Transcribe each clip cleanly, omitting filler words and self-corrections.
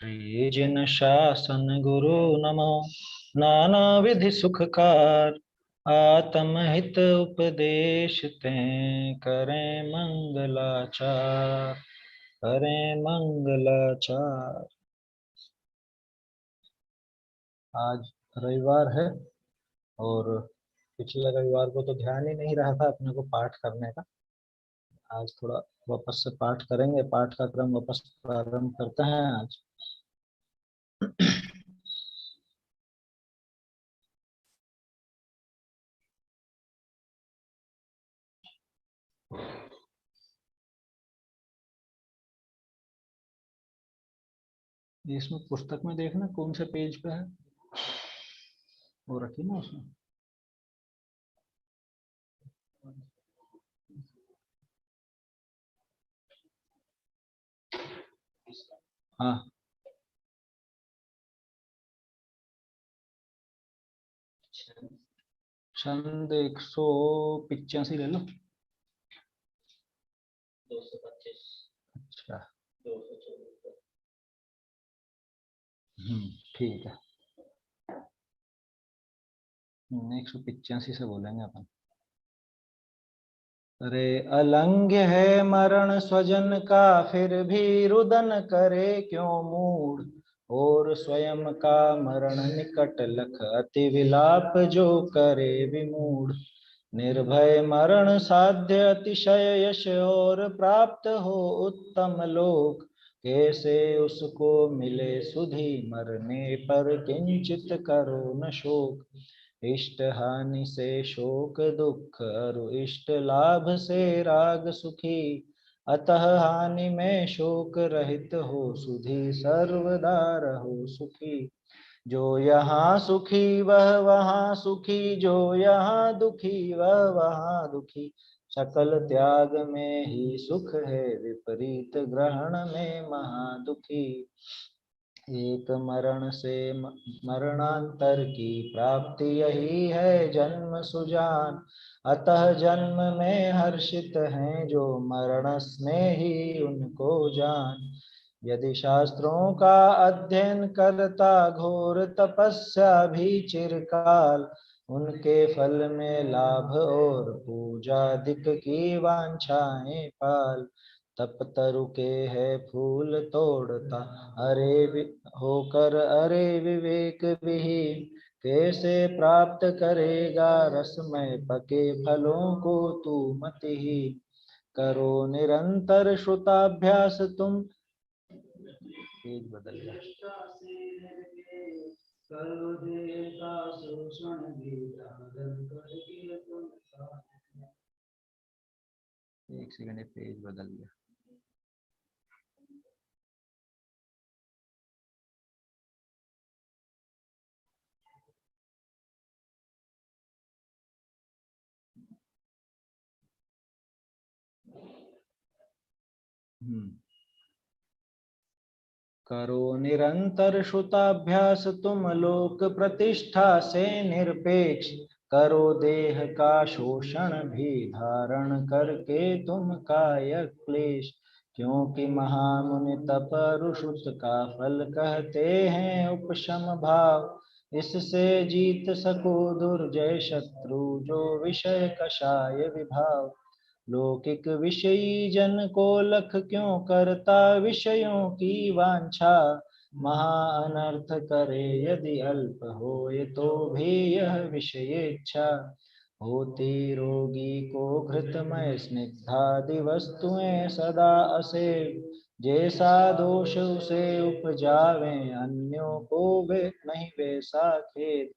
श्री जिन शासन गुरु नमो नाना विधि सुखकार आत्महित उपदेश तें करें मंगलाचार आज रविवार है और पिछले रविवार को तो ध्यान ही नहीं रहा था अपने को पाठ करने का। आज थोड़ा वापस से पाठ करेंगे, पाठ का क्रम वापस प्रारंभ करते हैं आज। इसमें पुस्तक में देखना कौन से पेज पे है, वो रखी ना उसमें। हाँ, छंद 185 ले लो। 225। अच्छा, ठीक है। 185 से बोलेंगे अपन। अरे अलंघ्य है मरण स्वजन का, फिर भी रुदन करे क्यों मूढ़। और स्वयं का मरण निकट लख, अति विलाप जो करे विमूढ़। निर्भय मरण साध्य अतिशय यश, और प्राप्त हो उत्तम लोक। कैसे उसको मिले सुधि, मरने पर किंचित करो न शोक। इष्ट हानि से शोक दुख, अरु इष्ट लाभ से राग सुखी। अतः हानि में शोक रहित हो, सुधि सर्वदा रहो सुखी। जो यहाँ सुखी वह वहाँ सुखी, जो यहाँ दुखी वह वहाँ दुखी। सकल त्याग में ही सुख है, विपरीत ग्रहण में महादुखी। एक मरण से मरणांतर की प्राप्ति, यही है जन्म सुजान। अतः जन्म में हर्षित हैं जो, मरण स्नेही उनको जान। यदि शास्त्रों का अध्ययन करता, घोर तपस्या भी चिरकाल। उनके फल में लाभ और पूजादिक की वांछाएं पाल। तप तरु के है फूल तोड़ता, होकर अरे विवेक विहीन। कैसे प्राप्त करेगा रसमय पके फलों को तू मतिहीन। करो निरंतर श्रुताभ्यास तुम, पेज बदल गया। एक सेकंड, पेज बदल गया। करो निरंतर श्रुताभ्यास तुम, लोक प्रतिष्ठा से निरपेक्ष। करो देह का शोषण भी, धारण करके तुम कायक क्लेश। क्योंकि महामुनि तप ऋषुत का फल कहते हैं उपशम भाव। इससे जीत सको दुर्जय शत्रु, जो विषय कषाय विभाव। लौकिक विषयी जन को लख क्यों करता, विषयों की वांछा। महा अनर्थ करे यदि अल्प होए, तो भी यह विषयेच्छा। होती रोगी को घृतमय स्निग्धादि वस्तुएं सदा असेव। जैसा दोष उसे उपजावे, अन्यों को वे नहीं वैसा खेद।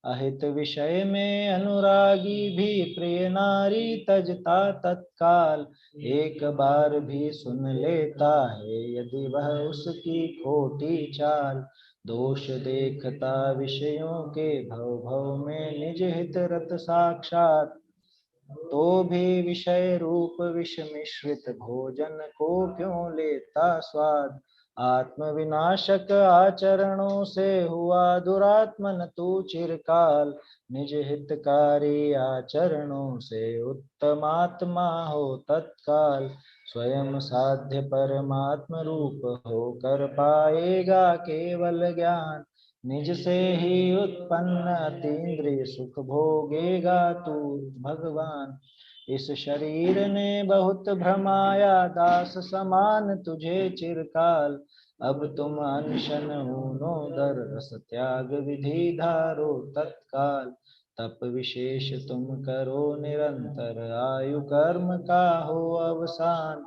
अहित विषय में अनुरागी भी, प्रिय नारी तजता तत्काल। एक बार भी सुन लेता है, यदि वह उसकी खोटी चाल। दोष देखता विषयों के, भव भव में निज हित रत साक्षात। तो भी विषय रूप विष मिश्रित, भोजन को क्यों लेता स्वाद। आत्म विनाशक आचरणों से हुआ दुरात्मन तू चिरकाल। निज हितकारी आचरणों से उत्तमात्मा हो तत्काल। स्वयं साध्य परमात्म रूप होकर पाएगा केवल ज्ञान। निज से ही उत्पन्न अतीन्द्रिय सुख भोगेगा तू भगवान। इस शरीर ने बहुत भ्रमाया दास समान तुझे चिरकाल। अब तुम अनशन ऊनो दर रस त्याग विधि धारो तत्काल। तप विशेष तुम करो निरंतर आयु कर्म का हो अवसान।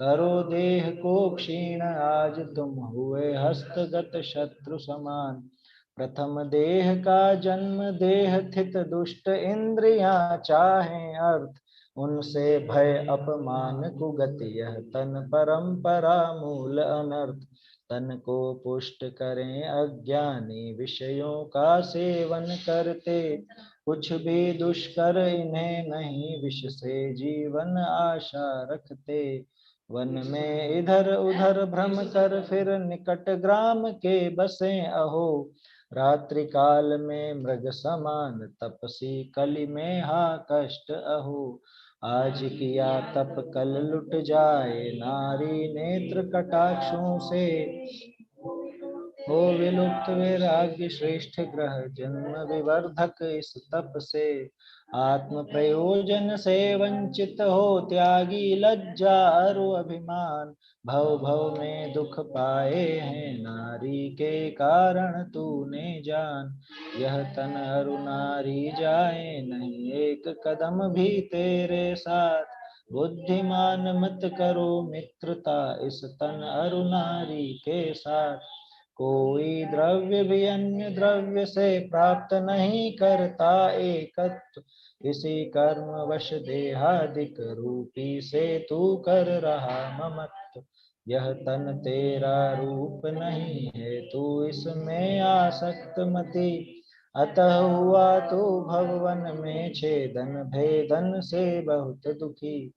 करो देह को क्षीण आज तुम हुए हस्तगत शत्रु समान। प्रथम देह का जन्म देह थित दुष्ट इंद्रियां चाहें अर्थ। उनसे भय अपमान कुगति यह तन परंपरा मूल अनर्थ। तन को पुष्ट करें अज्ञानी विषयों का सेवन करते। कुछ भी दुष्कर इन्हें नहीं विष से जीवन आशा रखते। वन में इधर उधर भ्रम कर फिर निकट ग्राम के बसे अहो। रात्रि काल में मृग समान तपसी कलि में हा कष्ट अहो। आज किया तप कल लुट जाए नारी नेत्र कटाक्षों से। हो विलुप्त वैराग्य श्रेष्ठ ग्रह जन्म विवर्धक इस तप से। आत्म प्रयोजन से वंचित हो त्यागी लज्जा अरु अभिमान। भव भव में दुख पाए हैं नारी के कारण तूने जान। यह तन अरु नारी जाए नहीं एक कदम भी तेरे साथ। बुद्धिमान मत करो मित्रता इस तन अरु नारी के साथ। कोई द्रव्य भी अन्य द्रव्य से प्राप्त नहीं करता एकत्व। इसी कर्म वश देहादिक रूपी से तू कर रहा ममत्व। यह तन तेरा रूप नहीं है तू इसमें आसक्त मति। अतः हुआ तो भगवन में छेदन भेदन से बहुत दुखी।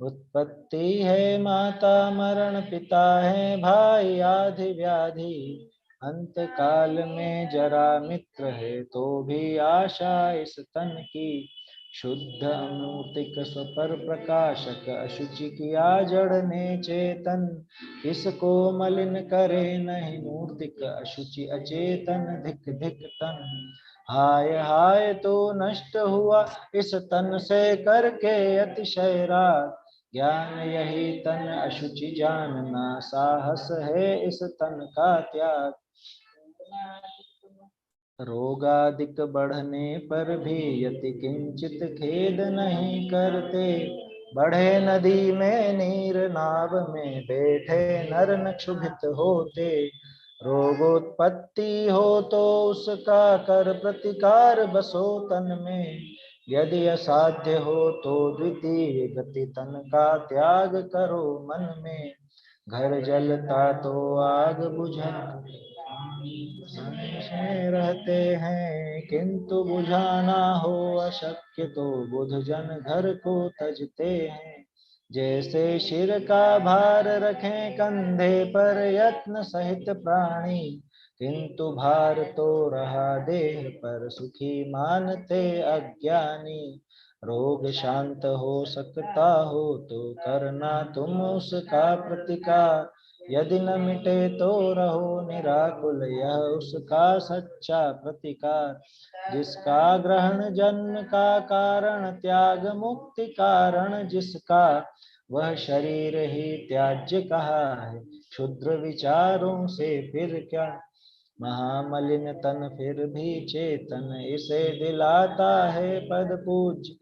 उत्पत्ति है माता मरण पिता है भाई आदि व्याधि। अंत काल में जरा मित्र है तो भी आशा इस तन की। शुद्ध अमूर्तिक स्वपर प्रकाशक अशुचि किया जड़ने चेतन। इसको मलिन करे नहीं मूर्तिक अशुचि अचेतन धिक धिक तन। हाय हाय तो नष्ट हुआ इस तन से करके अतिशय राग। ज्ञान यही तन अशुचि जानना साहस है इस तन का त्याग। रोगादिक बढ़ने पर भी यति किंचित खेद नहीं करते। बढ़े नदी में नीर नाव में बैठे नर न क्षुभित होते। रोगोत्पत्ति हो तो उसका कर प्रतिकार बसो तन में। यदि असाध्य हो तो द्वितीय गति तन का त्याग करो मन में। घर जलता तो आग बुझा में रहते हैं किंतु बुझाना हो अशक्य तो बुध जन घर को तजते हैं। जैसे शिर का भार रखें कंधे पर यत्न सहित प्राणी। किंतु भार तो रहा देह पर सुखी मानते अज्ञानी। रोग शांत हो सकता हो तो करना तुम उसका प्रतिकार। यदि न मिटे तो रहो निराकुल यह उसका सच्चा प्रतिकार। जिसका ग्रहण जन्म का कारण त्याग मुक्ति कारण जिसका। वह शरीर ही त्याज्य कहा है क्षुद्र विचारों से फिर क्या। महामलिन तन फिर भी चेतन इसे दिलाता है पद पूज।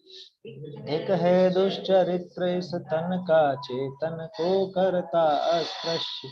एक है दुष्चरित्र इस तन का चेतन को करता अस्पृश्य।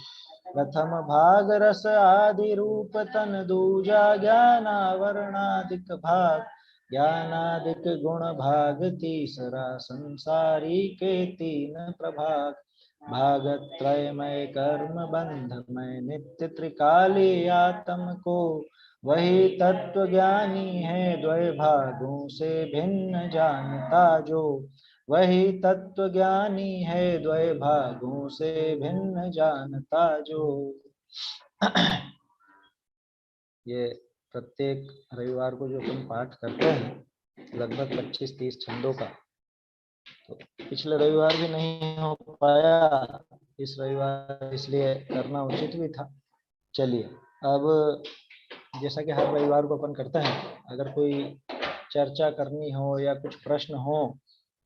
प्रथम भाग रस आदि रूप तन दूजा ज्ञानावरणादिक भाग। ज्ञानादिक गुण भाग तीसरा संसारी के तीन प्रभाग। भागत्रयमय कर्म बंधमय नित्य त्रिकाली आत्म को। वही तत्व ज्ञानी है द्वय भागों से भिन्न जानता जो। वही तत्व ज्ञानी है द्वय भागों से भिन्न जानता जो। ये प्रत्येक रविवार को जो अपन पाठ करते हैं लगभग 25-30 छंदों का, तो पिछले रविवार भी नहीं हो पाया, इस रविवार इसलिए करना उचित भी था। चलिए, अब जैसा कि हर रविवार को अपन करते हैं, अगर कोई चर्चा करनी हो या कुछ प्रश्न हो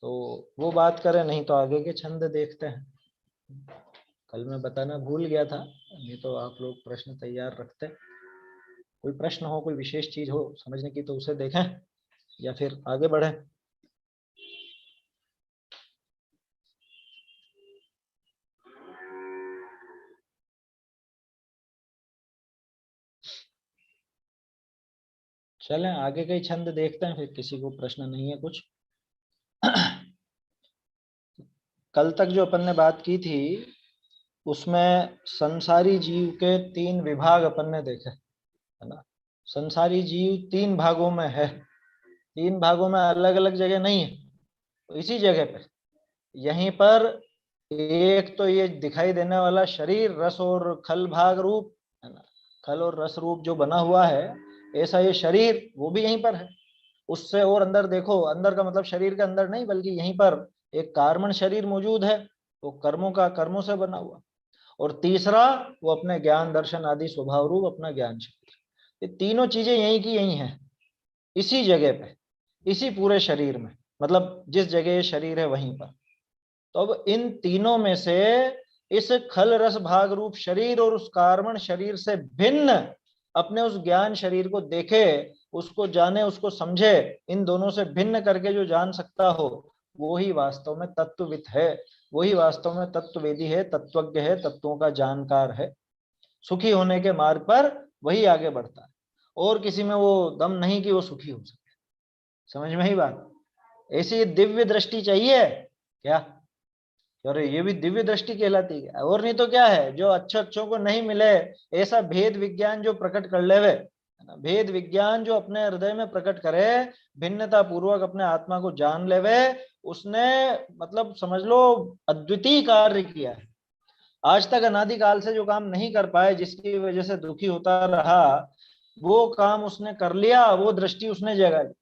तो वो बात करें, नहीं तो आगे के छंद देखते हैं। कल मैं बताना भूल गया था, नहीं तो आप लोग प्रश्न तैयार रखते। कोई प्रश्न हो, कोई विशेष चीज हो समझने की तो उसे देखें या फिर आगे बढ़ें। चलें आगे के छंद देखते हैं, फिर किसी को प्रश्न नहीं है कुछ। कल तक जो अपन ने बात की थी उसमें संसारी जीव के 3 विभाग अपन ने देखे, है ना। संसारी जीव 3 भागों में है, 3 भागों में अलग अलग जगह नहीं है, तो इसी जगह पे यहीं पर एक तो ये दिखाई देने वाला शरीर रस और खल भाग रूप, है ना, खल और रस रूप जो बना हुआ है, ऐसा ये शरीर वो भी यहीं पर है। उससे और अंदर देखो, अंदर का मतलब शरीर के अंदर नहीं बल्कि यहीं पर एक कार्मण शरीर मौजूद है, वो कर्मों से बना हुआ। और तीसरा वो अपने ज्ञान दर्शन आदि स्वभाव रूप अपना ज्ञान शक्ति। ये तीनों चीजें यहीं की यहीं है, इसी जगह पे, इसी पूरे शरीर में, मतलब जिस जगह ये शरीर है वहीं पर। तो अब इन तीनों में से इस खल रस भाग रूप शरीर और उस कार्मण शरीर से भिन्न अपने उस ज्ञान शरीर को देखे, उसको जाने, उसको समझे, इन दोनों से भिन्न करके जो जान सकता हो वो ही वास्तव में तत्वविद है, वही वास्तव में तत्ववेदी है, तत्वज्ञ है, तत्वों का जानकार है। सुखी होने के मार्ग पर वही आगे बढ़ता है, और किसी में वो दम नहीं कि वो सुखी हो सके। समझ में ही बात। ऐसी दिव्य दृष्टि चाहिए क्या? अरे ये भी दिव्य दृष्टि कहलाती है, और नहीं तो क्या है, जो अच्छे अच्छों को नहीं मिले ऐसा भेद विज्ञान जो प्रकट कर लेवे, भेद विज्ञान जो अपने हृदय में प्रकट करे, भिन्नता पूर्वक अपने आत्मा को जान लेवे, उसने मतलब समझ लो अद्वितीय कार्य किया है। आज तक अनादिकाल से जो काम नहीं कर पाए, जिसकी वजह से दुखी होता रहा, वो काम उसने कर लिया, वो दृष्टि उसने जगा दी।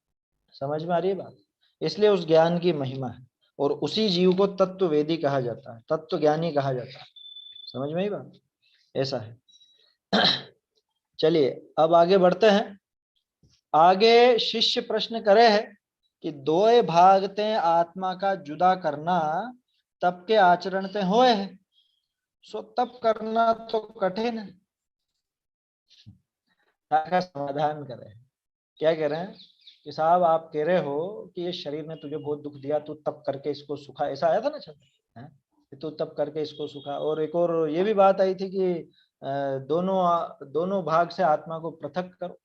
समझ में आ रही है बात। इसलिए उस ज्ञान की महिमा है, और उसी जीव को तत्ववेदी कहा जाता है, तत्व ज्ञानी कहा जाता है। समझ में ही बात, ऐसा है। चलिए अब आगे बढ़ते हैं। आगे शिष्य प्रश्न करे है कि दो भागते आत्मा का जुदा करना तब के आचरण ते होए है, सो तब करना तो कठिन है। का समाधान करे, क्या कह रहे हैं कि साहब आप कह रहे हो कि ये शरीर ने तुझे बहुत दुख दिया, तू तप करके इसको सुखा, ऐसा आया था ना छंद, है तू तप करके इसको सुखा। और एक और ये भी बात आई थी कि दोनों दोनों भाग से आत्मा को पृथक करो,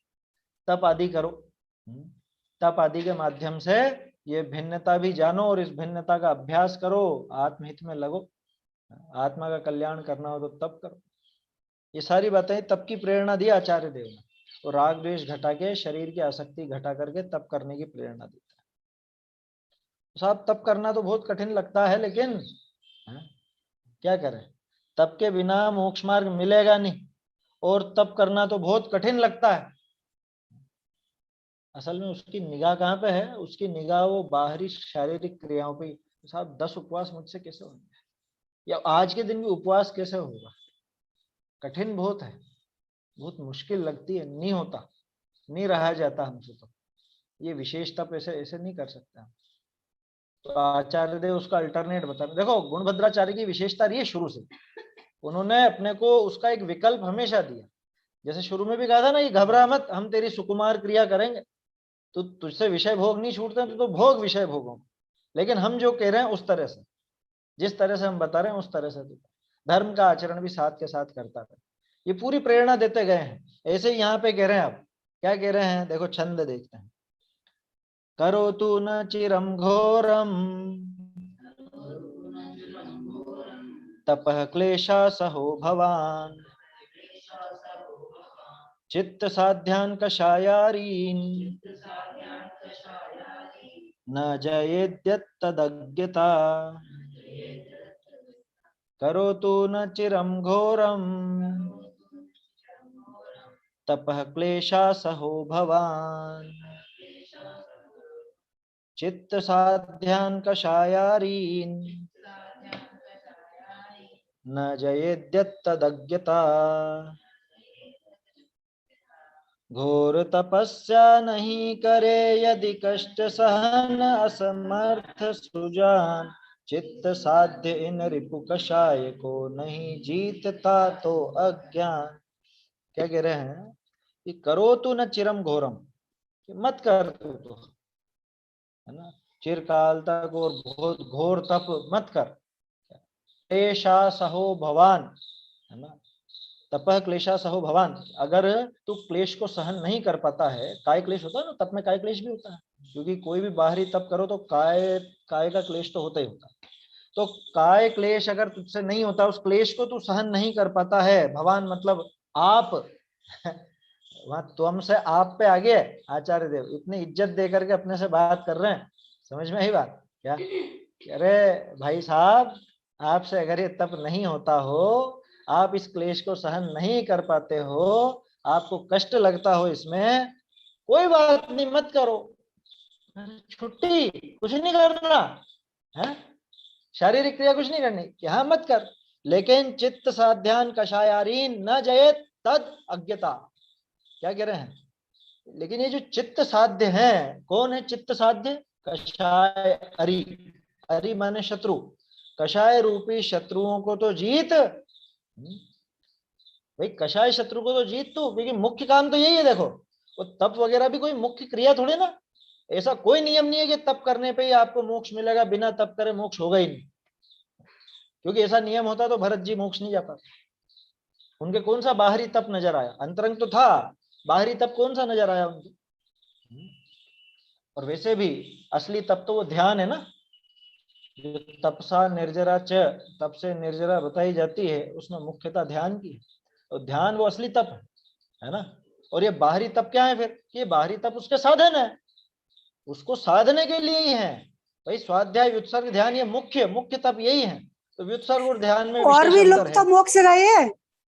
तप आदि करो, तप आदि के माध्यम से ये भिन्नता भी जानो और इस भिन्नता का अभ्यास करो, आत्महित में लगो। आत्मा का कल्याण करना हो तो तप करो। ये सारी बातें तप की प्रेरणा दी आचार्य देव ने, तो राग द्वेष घटा के, शरीर की आसक्ति घटा करके तप करने की प्रेरणा देता है। तो साहब तप करना तो बहुत कठिन लगता है, लेकिन क्या करें, तप के बिना मोक्ष मार्ग मिलेगा नहीं, और तप करना तो बहुत कठिन लगता है। असल में उसकी निगाह कहाँ पे है, उसकी निगाह वो बाहरी शारीरिक क्रियाओं पे। तो साहब 10 उपवास मुझसे कैसे होंगे, या आज के दिन भी उपवास कैसे होगा, कठिन बहुत है, बहुत मुश्किल लगती है, नहीं होता, नहीं रहा जाता हमसे। तो ये विशेष तप ऐसे ऐसे नहीं कर सकता। तो आचार्य देव उसका अल्टरनेट बता रहे। देखो गुणभद्राचार्य की विशेषता रही है शुरू से, उन्होंने अपने को उसका एक विकल्प हमेशा दिया। जैसे शुरू में भी कहा था ना, ये घबरा मत, हम तेरी सुकुमार क्रिया करेंगे, तो तुझसे विषय भोग नहीं छूटते, तो भोग विषय भोगों, लेकिन हम जो कह रहे हैं उस तरह से, जिस तरह से हम बता रहे हैं उस तरह से धर्म का आचरण भी साथ के साथ करता है। ये पूरी प्रेरणा देते गए हैं। ऐसे ही यहाँ पे कह रहे हैं, आप क्या कह रहे हैं, देखो छंद देखते हैं। करोतु न चिरम घोरम तपः क्लेशा सहो भवान, चित्त साध्यान कषायारीन न जयेद्यत्तदज्ञता। करोतु न चिरम घोरम तपः क्लेशा सहो भवान, चित्त साध्यान कषायारीन न जयेद्यत्तदज्ञता घोर तपस्या नहीं करे यदि कष्ट सहन असमर्थ सुजान चित्त साध्य इन रिपु कषाय को नहीं जीतता तो अज्ञान। क्या कह रहे हैं कि करो तू न चिरम घोरम, मत कर तू तो, है ना, चिरकाल तक और बहुत घोर तप मत कर। क्लेशा सहो भवान, है ना, तपह क्लेशा सहो भवान, अगर तू क्लेश को सहन नहीं कर पाता है, काय क्लेश होता है ना, तप में काय क्लेश भी होता है, क्योंकि कोई भी बाहरी तप करो तो काय काय का क्लेश तो होता ही होता है। तो काय क्लेश अगर तुझसे नहीं होता, उस क्लेश को तू सहन नहीं कर पाता है, भगवान मतलब आप वहां तुम से आप पे आ गए आचार्य देव, इतनी इज्जत दे करके अपने से बात कर रहे हैं, समझ में आई बात क्या? अरे भाई साहब, आपसे अगर ये तप नहीं होता हो, आप इस क्लेश को सहन नहीं कर पाते हो, आपको कष्ट लगता हो इसमें, कोई बात नहीं, मत करो, छुट्टी, कुछ नहीं करना है, शारीरिक क्रिया कुछ नहीं करनी कि हाँ मत कर, लेकिन चित्त साध्यान कषायारीन न जयेत तद अज्ञता। क्या कह रहे हैं? लेकिन ये जो चित्त साध्य है, कौन है चित्त साध्य? कषाय अरि, अरि माने शत्रु, कषाय रूपी शत्रुओं को तो जीत, भाई कषाय शत्रु को तो जीत तू, क्योंकि मुख्य काम तो यही है। देखो वो तप वगैरह भी कोई मुख्य क्रिया थोड़ी ना, ऐसा कोई नियम नहीं है कि तप करने पे ही आपको मोक्ष मिलेगा, बिना तप करे मोक्ष होगा ही नहीं, क्योंकि ऐसा नियम होता तो भरत जी मोक्ष नहीं जा पाते। उनके कौन सा बाहरी तप नजर आया? अंतरंग तो था, बाहरी तप कौन सा नजर आया उनके? और वैसे भी असली तप तो वो ध्यान है ना, जो तपसा निर्जरा च, तप से निर्जरा बताई जाती है, उसमें मुख्यतः ध्यान की, तो ध्यान वो असली तप है ना। और ये बाहरी तप क्या है फिर? ये बाहरी तप उसके साधन है, उसको साधने के लिए ही है। भाई स्वाध्याय व्युत्सर्ग ध्यान ये मुख्य मुख्य तप यही है, तो व्युत्सर्ग और ध्यान में और विशेष भी अंतर लोग है। तो मोक्ष गए हैं,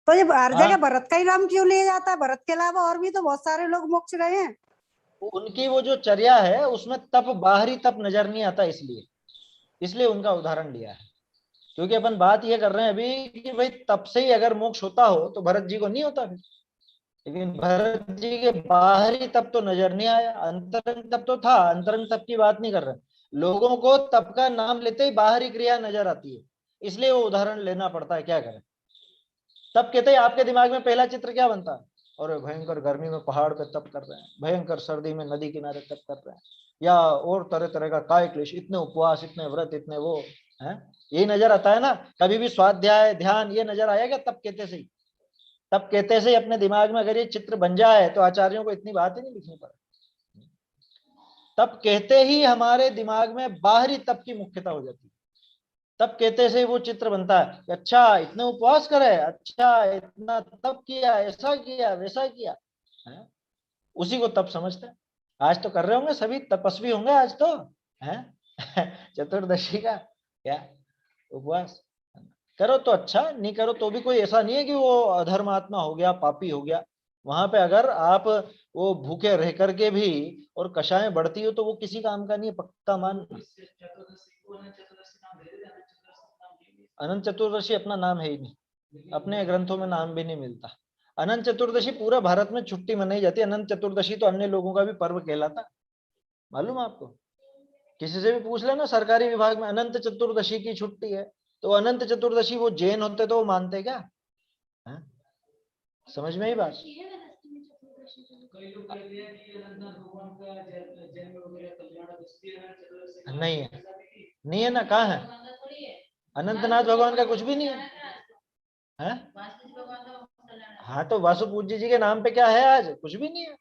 तो ये हर जगह हाँ, भरत का ही नाम क्यों लिया जाता है? भरत के अलावा और भी तो बहुत सारे लोग मोक्ष गए हैं। उनकी वो जो चर्या है उसमें तप, बाहरी तप नजर नहीं आता, इसलिए इसलिए उनका उदाहरण लिया है। क्योंकि अपन बात ये कर रहे हैं अभी कि भाई तप से ही अगर मोक्ष होता हो तो भरत जी को नहीं होता फिर, लेकिन भरत जी के बाहरी तप तो नजर नहीं आया, अंतरंग तप तो था, अंतरंग तप की बात नहीं कर रहे। लोगों को तप का नाम लेते ही बाहरी क्रिया नजर आती है, इसलिए वो उदाहरण लेना पड़ता है, क्या करें। तब कहते ही आपके दिमाग में पहला चित्र क्या बनता है? और भयंकर गर्मी में पहाड़ पे तप कर रहे हैं, भयंकर सर्दी में नदी किनारे तप कर रहे हैं, या और तरह तरह का काय क्लेश, इतने उपवास, इतने व्रत, इतने वो है, यही नजर आता है ना। कभी भी स्वाध्याय ध्यान ये नजर आएगा तब कहते से ही? तब कहते से ही अपने दिमाग में अगर ये चित्र बन जाए तो आचार्यों को इतनी बात ही नहीं लिखनी पड़े। तब कहते ही हमारे दिमाग में बाहरी तप की मुख्यता हो जाती है, तब कहते से वो चित्र बनता है कि अच्छा इतने उपवास करे, अच्छा इतना तप किया, ऐसा किया वैसा किया है, उसी को तप समझते हैं। आज तो कर रहे होंगे सभी, तपस्वी होंगे आज तो, है चतुर्दशी का क्या उपवास करो तो अच्छा, नहीं करो तो भी कोई ऐसा नहीं है कि वो अधर्मात्मा हो गया, पापी हो गया। वहां पे अगर आप वो भूखे रह करके भी और कषायें बढ़ती हो तो वो किसी काम का नहीं है, पक्का मान। अनंत चतुर्दशी अपना नाम है ही नहीं, अपने ग्रंथों में नाम भी नहीं मिलता। अनंत चतुर्दशी पूरा भारत में छुट्टी मनाई जाती है, अनंत चतुर्दशी तो अन्य लोगों का भी पर्व कहलाता, मालूम आपको? किसी से भी पूछ लेना सरकारी विभाग में, अनंत चतुर्दशी की छुट्टी है, तो अनंत चतुर्दशी वो जैन होते तो वो मानते क्या है? समझ में ही बात नहीं है, नहीं है ना, कहाँ है? अनंतनाथ भगवान का कुछ भी नहीं है, है? हाँ तो वासु पूज्य जी के नाम पे क्या है? आज कुछ भी नहीं है।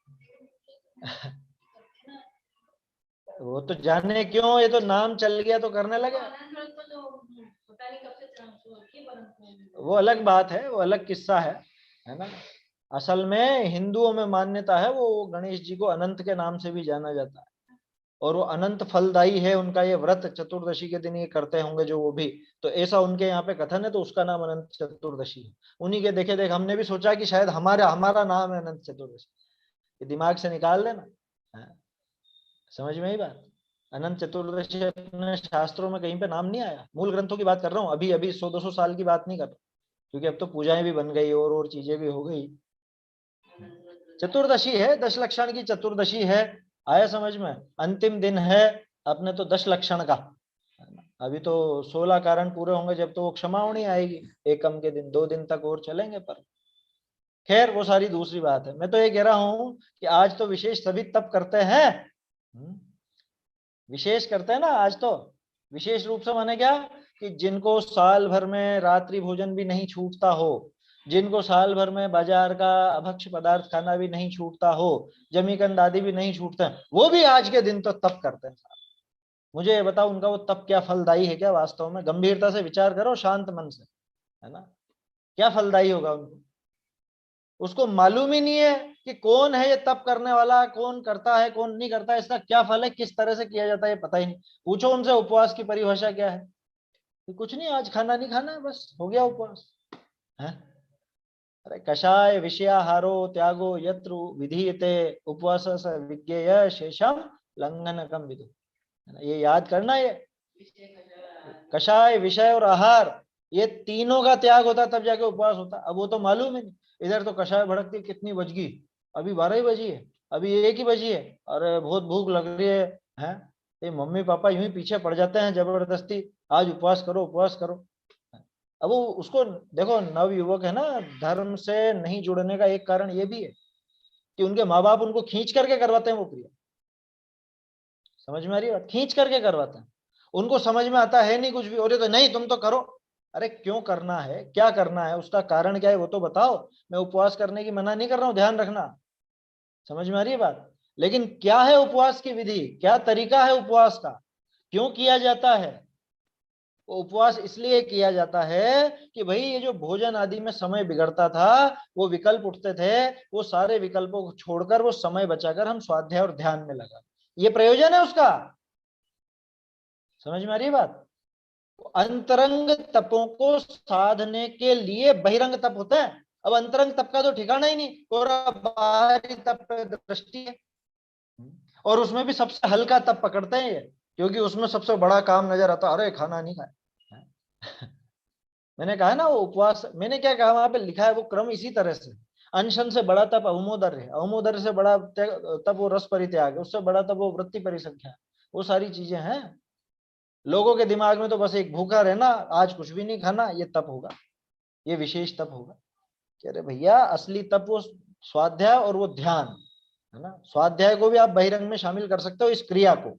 वो तो जाने क्यों, ये तो नाम चल गया तो करने लगे, वो अलग बात है, वो अलग किस्सा है ना। असल में हिंदुओं में मान्यता है, वो गणेश जी को अनंत के नाम से भी जाना जाता है, और वो अनंत फलदायी है उनका ये व्रत, चतुर्दशी के दिन ये करते होंगे जो वो भी, तो ऐसा उनके यहाँ पे कथन है, तो उसका नाम अनंत चतुर्दशी है। उन्हीं के देखे देख हमने भी सोचा कि शायद हमारा हमारा नाम है अनंत चतुर्दशी, ये दिमाग से निकाल देना, समझ में ही बात। अनंत चतुर्दशी अपने शास्त्रों में कहीं पे नाम नहीं आया। मूल ग्रंथों की बात कर रहा हूँ, अभी अभी 100-200 साल की बात नहीं कर रहा, क्योंकि अब तो पूजाएं भी बन गई और चीजें भी हो गई। चतुर्दशी है, 10 लक्षण की चतुर्दशी है। आया समझ में? अंतिम दिन है अपने तो 10 लक्षण का। अभी तो 16 कारण पूरे होंगे जब तो वो क्षमा होनी आएगी। एकम के दिन 2 दिन तक और चलेंगे, पर खैर वो सारी दूसरी बात है। मैं तो ये कह रहा हूं कि आज तो विशेष सभी तप करते हैं। विशेष करते हैं ना आज तो। विशेष रूप से माने क्या, कि जिनको साल भर में रात्रि भोजन भी नहीं छूटता हो, जिनको साल भर में बाजार का अभक्ष्य पदार्थ खाना भी नहीं छूटता हो, जमीकंद आदि भी नहीं छूटते हैं, वो भी आज के दिन तो तप करते हैं। मुझे ये बताओ, उनका वो तप क्या फलदायी है क्या? वास्तव में गंभीरता से विचार करो, शांत मन से, है ना? क्या फलदायी होगा उनको? उसको मालूम ही नहीं है कि कौन है ये तप करने वाला, कौन करता है कौन नहीं करता है, इसका क्या फल है, किस तरह से किया जाता है, ये पता ही नहीं। पूछो उनसे उपवास की परिभाषा क्या है, कि कुछ नहीं, आज खाना नहीं खाना है, बस हो गया उपवास है। अरे कषाय विषयाहारो त्यागो यत्र विधीयते उपवास विज्ञेय शेषम लंघनकम विदु। ये याद करना, ये कषाय विषय और आहार, ये तीनों का त्याग होता तब जाके उपवास होता। अब वो तो मालूम ही नहीं। इधर तो कषाय भड़कती कितनी बज गई, अभी 12 ही बजी है, अभी 1 ही बजी है, अरे बहुत भूख लग रही है, हैं? ये मम्मी पापा यूं ही पीछे पड़ जाते हैं जबरदस्ती, आज उपवास करो उपवास करो। अब वो उसको देखो, नव युवक है ना, धर्म से नहीं जुड़ने का एक कारण ये भी है कि उनके माँ बाप उनको खींच करके करवाते हैं वो क्रिया। समझ में आ रही है बात? खींच करके करवाते हैं। उनको समझ में आता है नहीं कुछ भी, और ये तो नहीं तुम तो करो। अरे क्यों करना है, क्या करना है, उसका कारण क्या है वो तो बताओ। मैं उपवास करने की मना नहीं कर रहा हूं, ध्यान रखना। समझ में आ रही है बात? लेकिन क्या है उपवास की विधि, क्या तरीका है उपवास का, क्यों किया जाता है? उपवास इसलिए किया जाता है कि भाई ये जो भोजन आदि में समय बिगड़ता था, वो विकल्प उठते थे, वो सारे विकल्पों को छोड़कर वो समय बचाकर हम स्वाध्याय और ध्यान में लगा, ये प्रयोजन है उसका। समझ में आ रही है बात? अंतरंग तपों को साधने के लिए बहिरंग तप होता है। अब अंतरंग तप का तो ठिकाना ही नहीं, और बाहरी तप पे दृष्टि है, और उसमें भी सबसे हल्का तप पकड़ते हैं ये, क्योंकि उसमें सबसे बड़ा काम नजर आता, अरे खाना नहीं खाया। मैंने कहा ना वो उपवास, मैंने क्या कहा वहां पे लिखा है वो क्रम इसी तरह से। अनशन से बड़ा तप अवमोदर्य है, अवमोदर्य से बड़ा तप वो रस परित्याग है, उससे बड़ा तप वो वृत्ति परिसंख्या है। वो सारी चीजें हैं। लोगों के दिमाग में तो बस एक भूखा रहना, आज कुछ भी नहीं खाना, ये तप होगा, ये विशेष तप होगा। कह रहे भैया असली तप वो स्वाध्याय और वो ध्यान है ना। स्वाध्याय को भी आप बहिरंग में शामिल कर सकते हो, इस क्रिया को,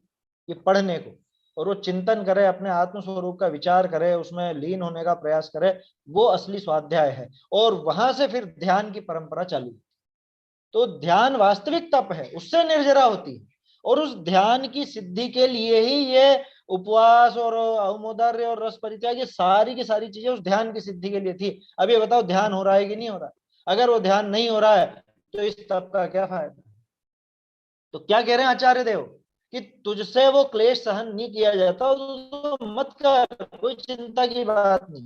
ये पढ़ने को, और वो चिंतन करे, अपने आत्म स्वरूप का विचार करे, उसमें लीन होने का प्रयास करे, वो असली स्वाध्याय है। और वहां से फिर ध्यान की परंपरा चालू। तो ध्यान वास्तविक तप है, उससे निर्जरा होती है। और उस ध्यान की सिद्धि के लिए ही ये उपवास और अवमोदर्य और रस परित्याग, ये सारी की सारी चीजें उस ध्यान की सिद्धि के लिए थी। अब ये बताओ ध्यान हो रहा है कि नहीं हो रहा है? अगर वो ध्यान नहीं हो रहा है तो इस तप का क्या फायदा? तो क्या कह रहे हैं आचार्य देव, कि तुझसे वो क्लेश सहन नहीं किया जाता तो मत कर, कोई चिंता की बात नहीं।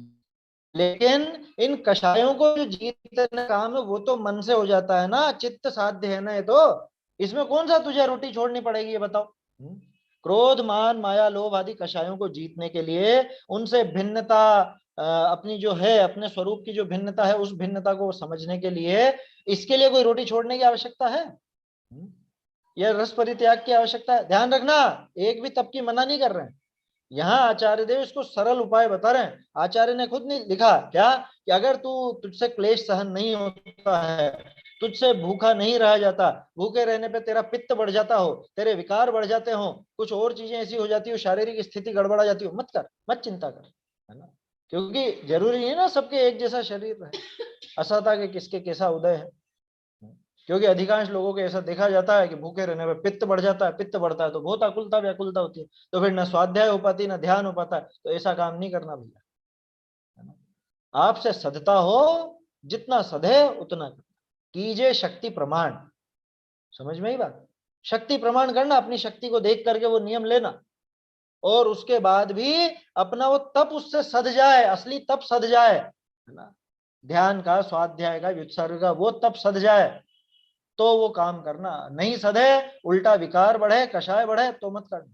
लेकिन इन कषायों को जो जीतने काम है वो तो मन से हो जाता है ना, चित्त साध्य है ना ये तो। इसमें कौन सा तुझे रोटी छोड़नी पड़ेगी, ये बताओ? क्रोध मान माया लोभ आदि कषायों को जीतने के लिए, उनसे भिन्नता, अपनी जो है अपने स्वरूप की जो भिन्नता है, उस भिन्नता को समझने के लिए, इसके लिए कोई रोटी छोड़ने की आवश्यकता है? यह रस परित्याग की आवश्यकता है। ध्यान रखना, एक भी तप की मना नहीं कर रहे हैं। यहाँ आचार्य देव इसको सरल उपाय बता रहे हैं। आचार्य ने खुद नहीं लिखा क्या, कि अगर तुझसे क्लेश सहन नहीं होता है, तुझसे भूखा नहीं रहा जाता, भूखे रहने पे तेरा पित्त बढ़ जाता हो, तेरे विकार बढ़ जाते हो, कुछ और चीजें ऐसी हो जाती हो, शारीरिक स्थिति गड़बड़ा जाती हो, मत कर, मत चिंता कर, है ना? क्योंकि जरूरी नहीं है ना सबके एक जैसा शरीर है, असता के किसके कैसा उदय है। क्योंकि अधिकांश लोगों के ऐसा देखा जाता है कि भूखे रहने पर पित्त बढ़ जाता है, पित्त बढ़ता है तो बहुत आकुलता व्याकुलता होती है, तो फिर न स्वाध्याय हो पाती न ध्यान हो पाता है। तो ऐसा काम नहीं करना भैया, है ना? आपसे सधता हो, जितना सधे उतना कीजिए शक्ति प्रमाण। समझ में ही बात? शक्ति प्रमाण करना, अपनी शक्ति को देख करके वो नियम लेना, और उसके बाद भी अपना वो तप उससे सध जाए, असली तप सध जाए, है ना? ध्यान का, स्वाध्याय का, व्युत्सर्ग का वो तप सध जाए तो वो काम करना। नहीं सधे, उल्टा विकार बढ़े, कषाय बढ़े, तो मत करना।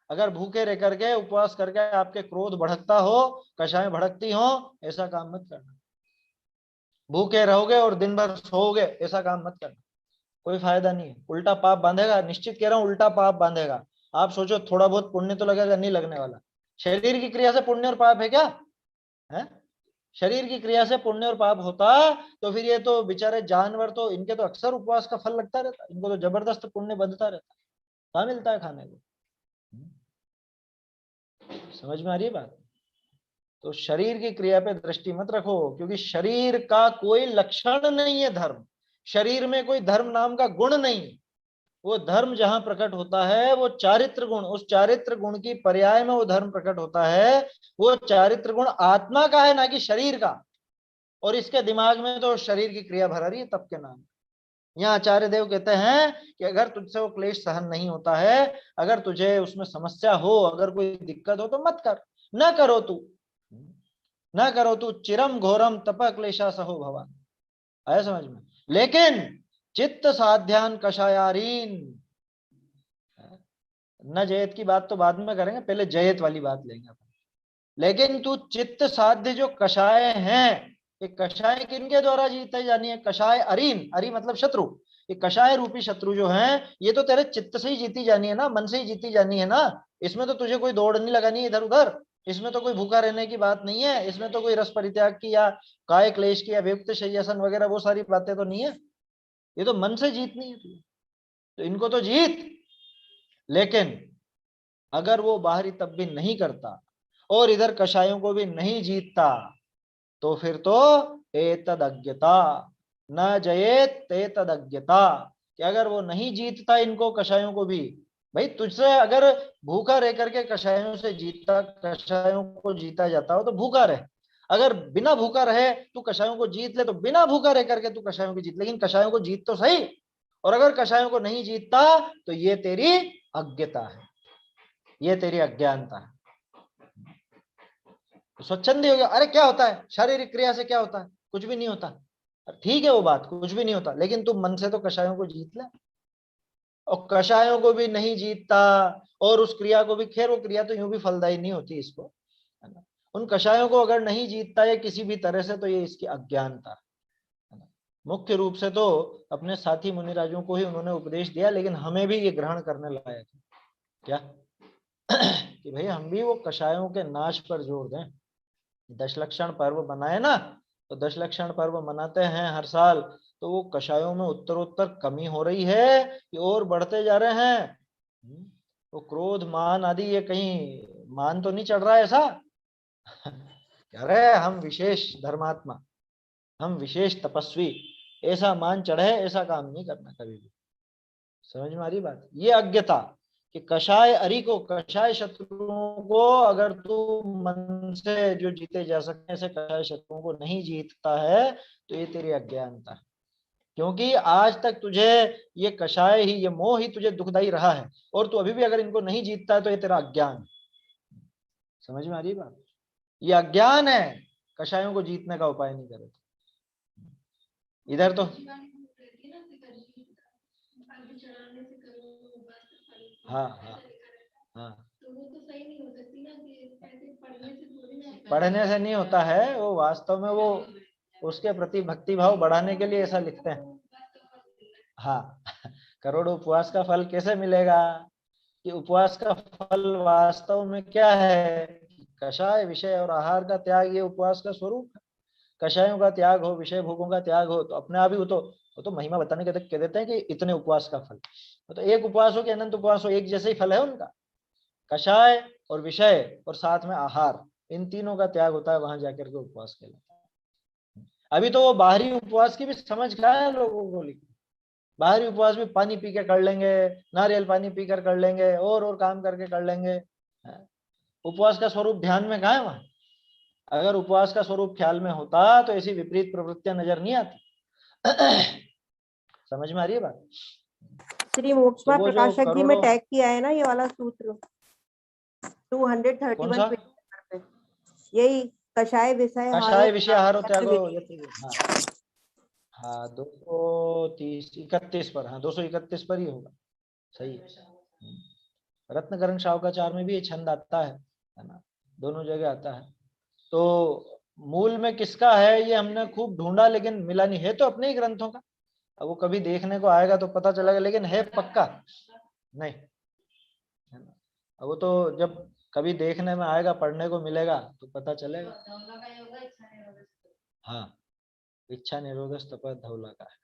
अगर भूखे रह करके उपवास करके आपके क्रोध भड़कता हो, कषाय भड़कती हो, ऐसा काम मत करना। भूखे रहोगे और दिन भर सोओगे, ऐसा काम मत करना, कोई फायदा नहीं है, उल्टा पाप बांधेगा, निश्चित कह रहा हूं, उल्टा पाप बांधेगा। आप सोचो थोड़ा बहुत पुण्य तो लगेगा, नहीं लगने वाला। शरीर की क्रिया से पुण्य और पाप है क्या? है? शरीर की क्रिया से पुण्य और पाप होता तो फिर ये तो बेचारे जानवर, तो इनके तो अक्सर उपवास का फल लगता रहता, इनको तो जबरदस्त पुण्य बंधता रहता, कहाँ मिलता है खाने को? समझ में आ रही है बात? तो शरीर की क्रिया पे दृष्टि मत रखो, क्योंकि शरीर का कोई लक्षण नहीं है धर्म, शरीर में कोई धर्म नाम का गुण नहीं। वो धर्म जहां प्रकट होता है वो चारित्र गुण, उस चारित्र गुण की पर्याय में वो धर्म प्रकट होता है। वो चारित्र गुण आत्मा का है, ना कि शरीर का। और इसके दिमाग में तो शरीर की क्रिया भरा रही है तप के नाम। यहाँ आचार्य देव कहते हैं कि अगर तुझसे वो क्लेश सहन नहीं होता है, अगर तुझे उसमें समस्या हो, अगर कोई दिक्कत हो, तो मत कर, ना करो तू, ना करो तू, चिरम घोरम तप क्लेशा सहो भवान। आया समझ में? लेकिन चित्त साध्यान कषायारीन, न जयत की बात तो बाद में करेंगे, पहले जयत वाली बात लेंगे अपन। लेकिन तू चित्त साध्य जो कषाय हैं, ये कषाय किनके द्वारा जीते जानी है? कषाय अरीन, अरी मतलब शत्रु। ये कषाय रूपी शत्रु जो हैं, ये तो तेरे चित्त से ही जीती जानी है ना, मन से ही जीती जानी है ना। इसमें तो तुझे कोई दौड़ नहीं लगानी है इधर उधर, इसमें तो कोई भूखा रहने की बात नहीं है, इसमें तो कोई रस परित्याग की या काय क्लेश की या वियुक्त शय्यासन वगैरह वो सारी बातें तो नहीं है। ये तो मन से जीतनी है तुझे, तो इनको तो जीत। लेकिन अगर वो बाहरी तब भी नहीं करता और इधर कषायों को भी नहीं जीतता, तो फिर तो एतदज्ञता न जयेत तेतदज्ञता, कि अगर वो नहीं जीतता इनको कषायों को भी, भाई तुझसे अगर भूखा रह करके कषायों से जीता, कषायों को जीता जाता हो तो भूखा रहे, अगर बिना भूखा रहे तू कषायों को जीत ले तो बिना भूखा रह करके तू कषायों को जीत, लेकिन कषायों को जीत तो सही। और अगर कषायों को नहीं जीतता तो ये तेरी अज्ञता है, ये तेरी अज्ञानता है। तो स्वच्छंदी हो गया, अरे क्या होता है शारीरिक क्रिया से, क्या होता है? कुछ भी नहीं होता। ठीक है वो बात, कुछ भी नहीं होता, लेकिन तू मन से तो कषायों को जीत ले। और कषायों को भी नहीं जीतता और उस क्रिया को भी, खैर वो क्रिया तो यूं भी फलदायी नहीं होती इसको, है ना। उन कषायों को अगर नहीं जीतता है किसी भी तरह से, तो ये इसकी अज्ञानता है ना। मुख्य रूप से तो अपने साथी मुनिराजों को ही उन्होंने उपदेश दिया, लेकिन हमें भी ये ग्रहण करने लायक है क्या कि भाई हम भी वो कषायों के नाश पर जोर दें। दशलक्षण पर्व बनाए ना, तो दशलक्षण पर्व मनाते हैं हर साल, तो वो कषायों में उत्तरोत्तर कमी हो रही है कि और बढ़ते जा रहे हैं। तो क्रोध मान आदि ये कहीं मान तो नहीं चढ़ रहा है ऐसा? कह रहे हम विशेष धर्मात्मा, हम विशेष तपस्वी, ऐसा मान चढ़े, ऐसा काम नहीं करना कभी भी। समझ में आ रही बात? ये अज्ञता कि कषाय अरि को, कषाय शत्रुओं को अगर तू मन से जो जीते जा सकते, ऐसे कषाय शत्रुओं को नहीं जीतता है, तो ये तेरी अज्ञानता है। क्योंकि आज तक तुझे ये कषाय ही, ये मोह ही तुझे दुखदाई रहा है, और तू अभी भी अगर इनको नहीं जीतता है तो ये तेरा अज्ञान। समझ में आ रही है बात? ये अज्ञान है, कषायों को जीतने का उपाय नहीं करे। इधर तो हाँ हाँ हाँ, पढ़ने से नहीं होता है, वो वास्तव में वो उसके प्रति भक्ति भाव बढ़ाने के लिए ऐसा लिखते हैं। हाँ करोड़ों उपवास का फल कैसे मिलेगा? कि उपवास का फल वास्तव में क्या है? कषाय विषय और आहार का त्याग, ये उपवास का स्वरूप है। कषायों का त्याग हो, विषय भोगों का त्याग हो, तो अपने आप ही वो तो महिमा बताने के कह देते हैं कि इतने उपवास का फल, तो एक उपवास हो कि अनंत उपवास हो, एक जैसे ही फल है उनका। कषाय और विषय और साथ में आहार, इन तीनों का त्याग होता है, वहां जाकर के उपवास कहलाता है। अभी तो वो बाहरी उपवास की भी समझ कहाँ है लोगों को, लेकिन बाहरी उपवास भी पानी पी के कर लेंगे, नारियल पानी पीकर कर लेंगे, और काम करके कर लेंगे। उपवास का स्वरूप ध्यान में कहाँ है वहां? अगर उपवास का स्वरूप ख्याल में होता तो ऐसी विपरीत प्रवृत्तियां नजर नहीं आती। समझ में आ रही है बात? श्री मोक्षमा तो वो जो प्रकाशक जी में टैग किया है ना ये वाला सूत्र 231 पेज पे, यही कषाय विषय कषाय विषय आहार त्यागो, हाँ 230 31 पर, हाँ 231 पर ही होगा, सही है। रत्नकरण शावकाचार में भी ये छंद आता है ना, दोनों जगह आता है। तो मूल में किसका है ये हमने खूब ढूंढा लेकिन मिला नहीं, है तो अपने ही ग्रंथों का। अब वो कभी देखने को आएगा तो पता चलेगा, लेकिन है पक्का नहीं, है ना। अब वो तो जब कभी देखने में आएगा, पढ़ने को मिलेगा तो पता चलेगा। हाँ, इच्छा निरोध तप धौला का है।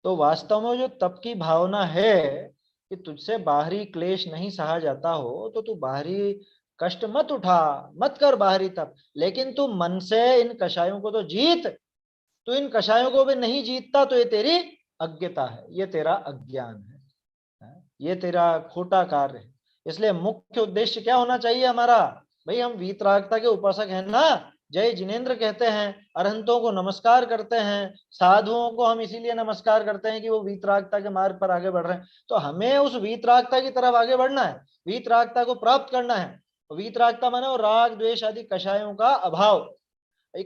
तो वास्तव में जो तप की भावना है कि तुझसे बाहरी क्लेश नहीं सहा जाता हो तो तू बाहरी कष्ट मत उठा, मत कर बाहरी तप, लेकिन तू मन से इन कषायों को तो जीत। तू इन कषायों को भी नहीं जीतता तो ये तेरी अज्ञता है, ये तेरा अज्ञान है, ये तेरा खोटा कार्य है। इसलिए मुख्य उद्देश्य क्या होना चाहिए हमारा, भाई हम वीतरागता के उपासक हैं ना, जय जिनेन्द्र कहते हैं, अरहंतों को नमस्कार करते हैं, साधुओं को हम इसीलिए नमस्कार करते हैं कि वो वीतरागता के मार्ग पर आगे बढ़ रहे हैं। तो हमें उस वीतरागता की तरफ आगे बढ़ना है, वीतरागता को प्राप्त करना है। वीतरागता माने वो राग द्वेष आदि कषायों का अभाव।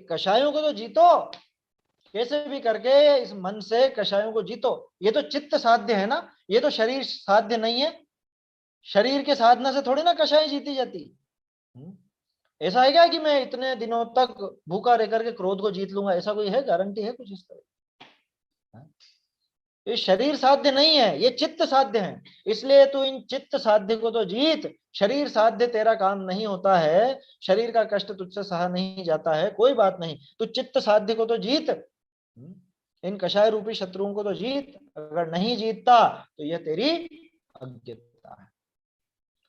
कषायों को तो जीतो, कैसे भी करके इस मन से कषायों को जीतो। ये तो चित्त साध्य है ना, ये तो शरीर साध्य नहीं है। शरीर के साधना से थोड़ी ना कषाय जीती जाती। ऐसा है क्या कि मैं इतने दिनों तक भूखा रह करके क्रोध को जीत लूंगा, ऐसा कोई है, गारंटी है कुछ इस तरह? ये शरीर साध्य नहीं है, ये चित्त साध्य है। इसलिए तू इन चित्त साध्य को तो जीत। शरीर साध्य तेरा काम नहीं होता है, शरीर का कष्ट तुझसे सहा नहीं जाता है, कोई बात नहीं, तू चित्त साध्य को तो जीत। इन कषाय रूपी शत्रुओं को तो जीत। अगर नहीं जीतता तो यह तेरी अज्ञता है।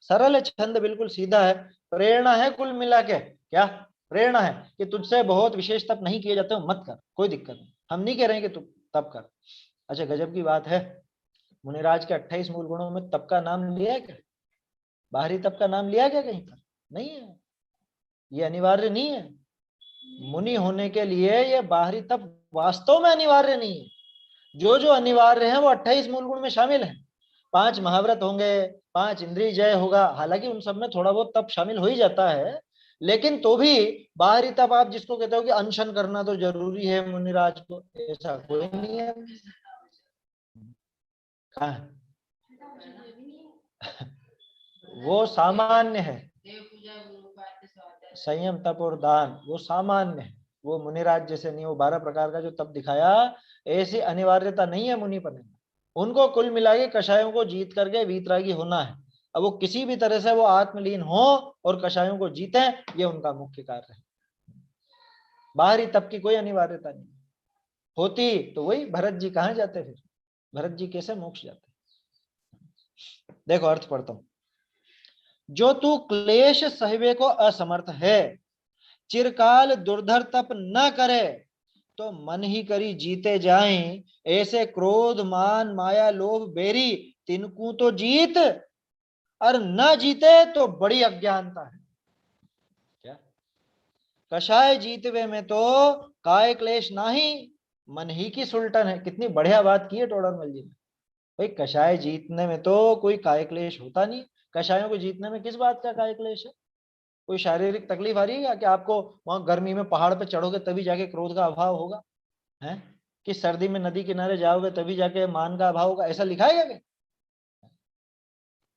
सरल है छंद, बिल्कुल सीधा है। प्रेरणा है कुल मिला के, क्या प्रेरणा है कि तुझसे बहुत विशेष तप नहीं किए जाते हो, मत कर, कोई दिक्कत नहीं। हम नहीं कह रहे हैं कि तू तप कर। अच्छा, गजब की बात है, मुनिराज के 28 मूल गुणों में तप का नाम लिया है क्या? बाहरी तप का नाम लिया क्या कहीं पर? नहीं है, ये अनिवार्य नहीं है। मुनि होने के लिए ये बाहरी तप वास्तव में अनिवार्य नहीं है। जो जो अनिवार्य है वो 28 मूल गुण में शामिल है। 5 महाव्रत होंगे, 5 इंद्रिय जय होगा, हालांकि उन सब में थोड़ा बहुत तप शामिल हो ही जाता है, लेकिन तो भी बाहरी तप आप जिसको कहते हो कि अनशन करना तो जरूरी है मुनिराज को, ऐसा कोई नहीं है। कहाँ? वो सामान्य है, संयम तप और दान वो सामान्य है, वो मुनिराज जैसे नहीं। वो 12 प्रकार का जो तप दिखाया, ऐसी अनिवार्यता नहीं है मुनि बनने में। उनको कुल मिला के कषायों को जीत करके वीतरागी होना है। अब वो किसी भी तरह से वो आत्मलीन हो और कषायों को जीते, ये उनका मुख्य कार्य है। बाहरी तप की कोई अनिवार्यता नहीं होती तो वही भरत जी कहाँ जाते, फिर भरत जी कैसे मोक्ष जाते? देखो अर्थ पढ़ता हूं। जो तू क्लेश सहवे को असमर्थ है, चिरकाल दुर्धर तप न करे, तो मन ही करी जीते जाएं, ऐसे क्रोध मान माया लोभ बेरी, तिनको तो जीत, और न जीते तो बड़ी अज्ञानता है। क्या कषाय जीतवे में तो काय क्लेश नाही, मन ही की सुल्टन है। कितनी बढ़िया बात की है टोडरमल जी ने। भाई कषाय जीतने में तो कोई काय क्लेश होता नहीं। कषायों को जीतने में किस बात का काय क्लेश है? कोई शारीरिक तकलीफ आ रही है कि आपको वहां गर्मी में पहाड़ पे चढ़ोगे तभी जाके क्रोध का अभाव होगा, है कि सर्दी में नदी किनारे जाओगे तभी जाके मान का अभाव होगा, ऐसा लिखा है क्या?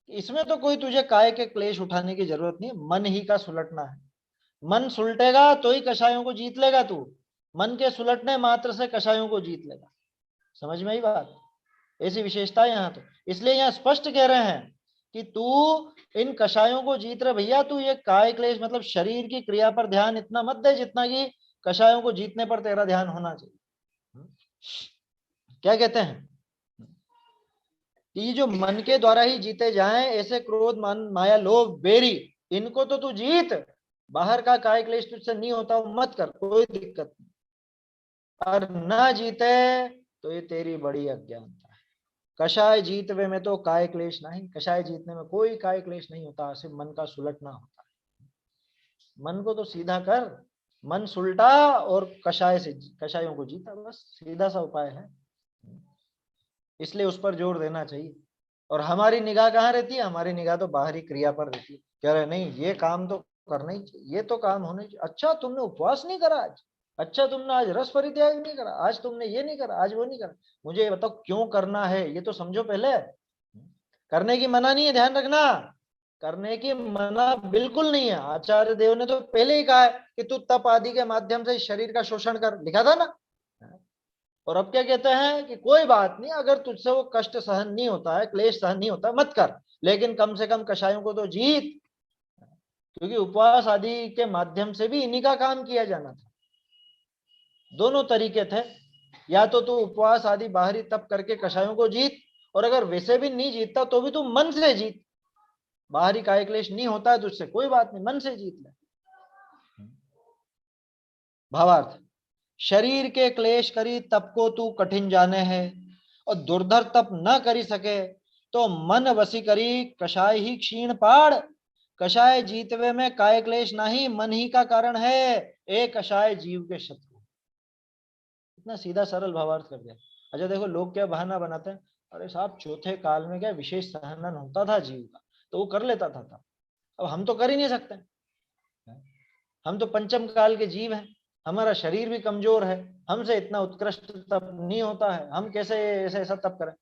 इसमें तो कोई तुझे काय के क्लेश उठाने की जरूरत नहीं है, मन ही का सुलटना है। मन सुलटेगा तो ही कषायों को जीत लेगा तू, मन के सुलटने मात्र से कषायों को जीत लेगा। समझ में आई बात? ऐसी विशेषता है यहाँ। तो इसलिए यहाँ स्पष्ट कह रहे हैं कि तू इन कषायों को जीत रहे भैया, तू ये काय क्लेश मतलब शरीर की क्रिया पर ध्यान इतना मत दे जितना कि कषायों को जीतने पर तेरा ध्यान होना चाहिए। क्या कहते हैं कि ये जो मन के द्वारा ही जीते जाएं, ऐसे क्रोध मान माया लोभ बेरी, इनको तो तू जीत। बाहर का काय क्लेश तुझसे नहीं होता वो मत कर, कोई दिक्कत नहीं। और ना जीते तो ये तेरी बड़ी अज्ञानता है। कषाय जीतवे में तो काय क्लेश नहीं, कषाय जीतने में कोई काय क्लेश नहीं होता, सिर्फ मन का सुलटना होता है। मन को तो सीधा कर, मन सुलटा और कषाय से कषायों को जीता, बस सीधा सा उपाय है। इसलिए उस पर जोर देना चाहिए। और हमारी निगाह कहाँ रहती है? हमारी निगाह तो बाहरी क्रिया पर रहती है। कह रहे नहीं ये काम तो करना ही चाहिए, ये तो काम होने चाहिए। अच्छा तुमने उपवास नहीं करा आज, अच्छा तुमने आज रस परित्याग नहीं करा, आज तुमने ये नहीं करा, आज वो नहीं करा। मुझे ये बताओ क्यों करना है, ये तो समझो पहले। करने की मना नहीं है, ध्यान रखना, करने की मना बिल्कुल नहीं है। आचार्य देव ने तो पहले ही कहा है कि तू तप आदि के माध्यम से शरीर का शोषण कर, लिखा था ना। और अब क्या कहते हैं कि कोई बात नहीं, अगर तुझसे वो कष्ट सहन नहीं होता है, क्लेश सहन नहीं होता, मत कर, लेकिन कम से कम कषायों को तो जीत, क्योंकि उपवास आदि के माध्यम से भी इन्हीं का काम किया जाना था। दोनों तरीके थे, या तो तू उपवास आदि बाहरी तप करके कषायों को जीत, और अगर वैसे भी नहीं जीतता तो भी तू मन से जीत, बाहरी काय क्लेश नहीं होता है तुझसे, कोई बात नहीं, मन से जीत ले। भावार्थ, शरीर के क्लेश करी तप को तू कठिन जाने है, और दुर्धर तप न करी सके तो मन वसी करी कषाय ही क्षीण पाड़। कषाय जीतवे में काय क्लेश नहीं, मन ही का कारण है, एक कषाय जीव के शत्रु। इतना सीधा सरल भावार्थ कर दिया। अच्छा देखो, लोग क्या बहाना बनाते हैं, अरे साहब चौथे काल में क्या विशेष सहनन होता था जीव का, तो वो कर लेता था। अब हम तो कर ही नहीं सकते, हम तो पंचम काल के जीव हैं, हमारा शरीर भी कमजोर है, हमसे इतना उत्कृष्ट तप नहीं होता है, हम कैसे ऐसा तप करें।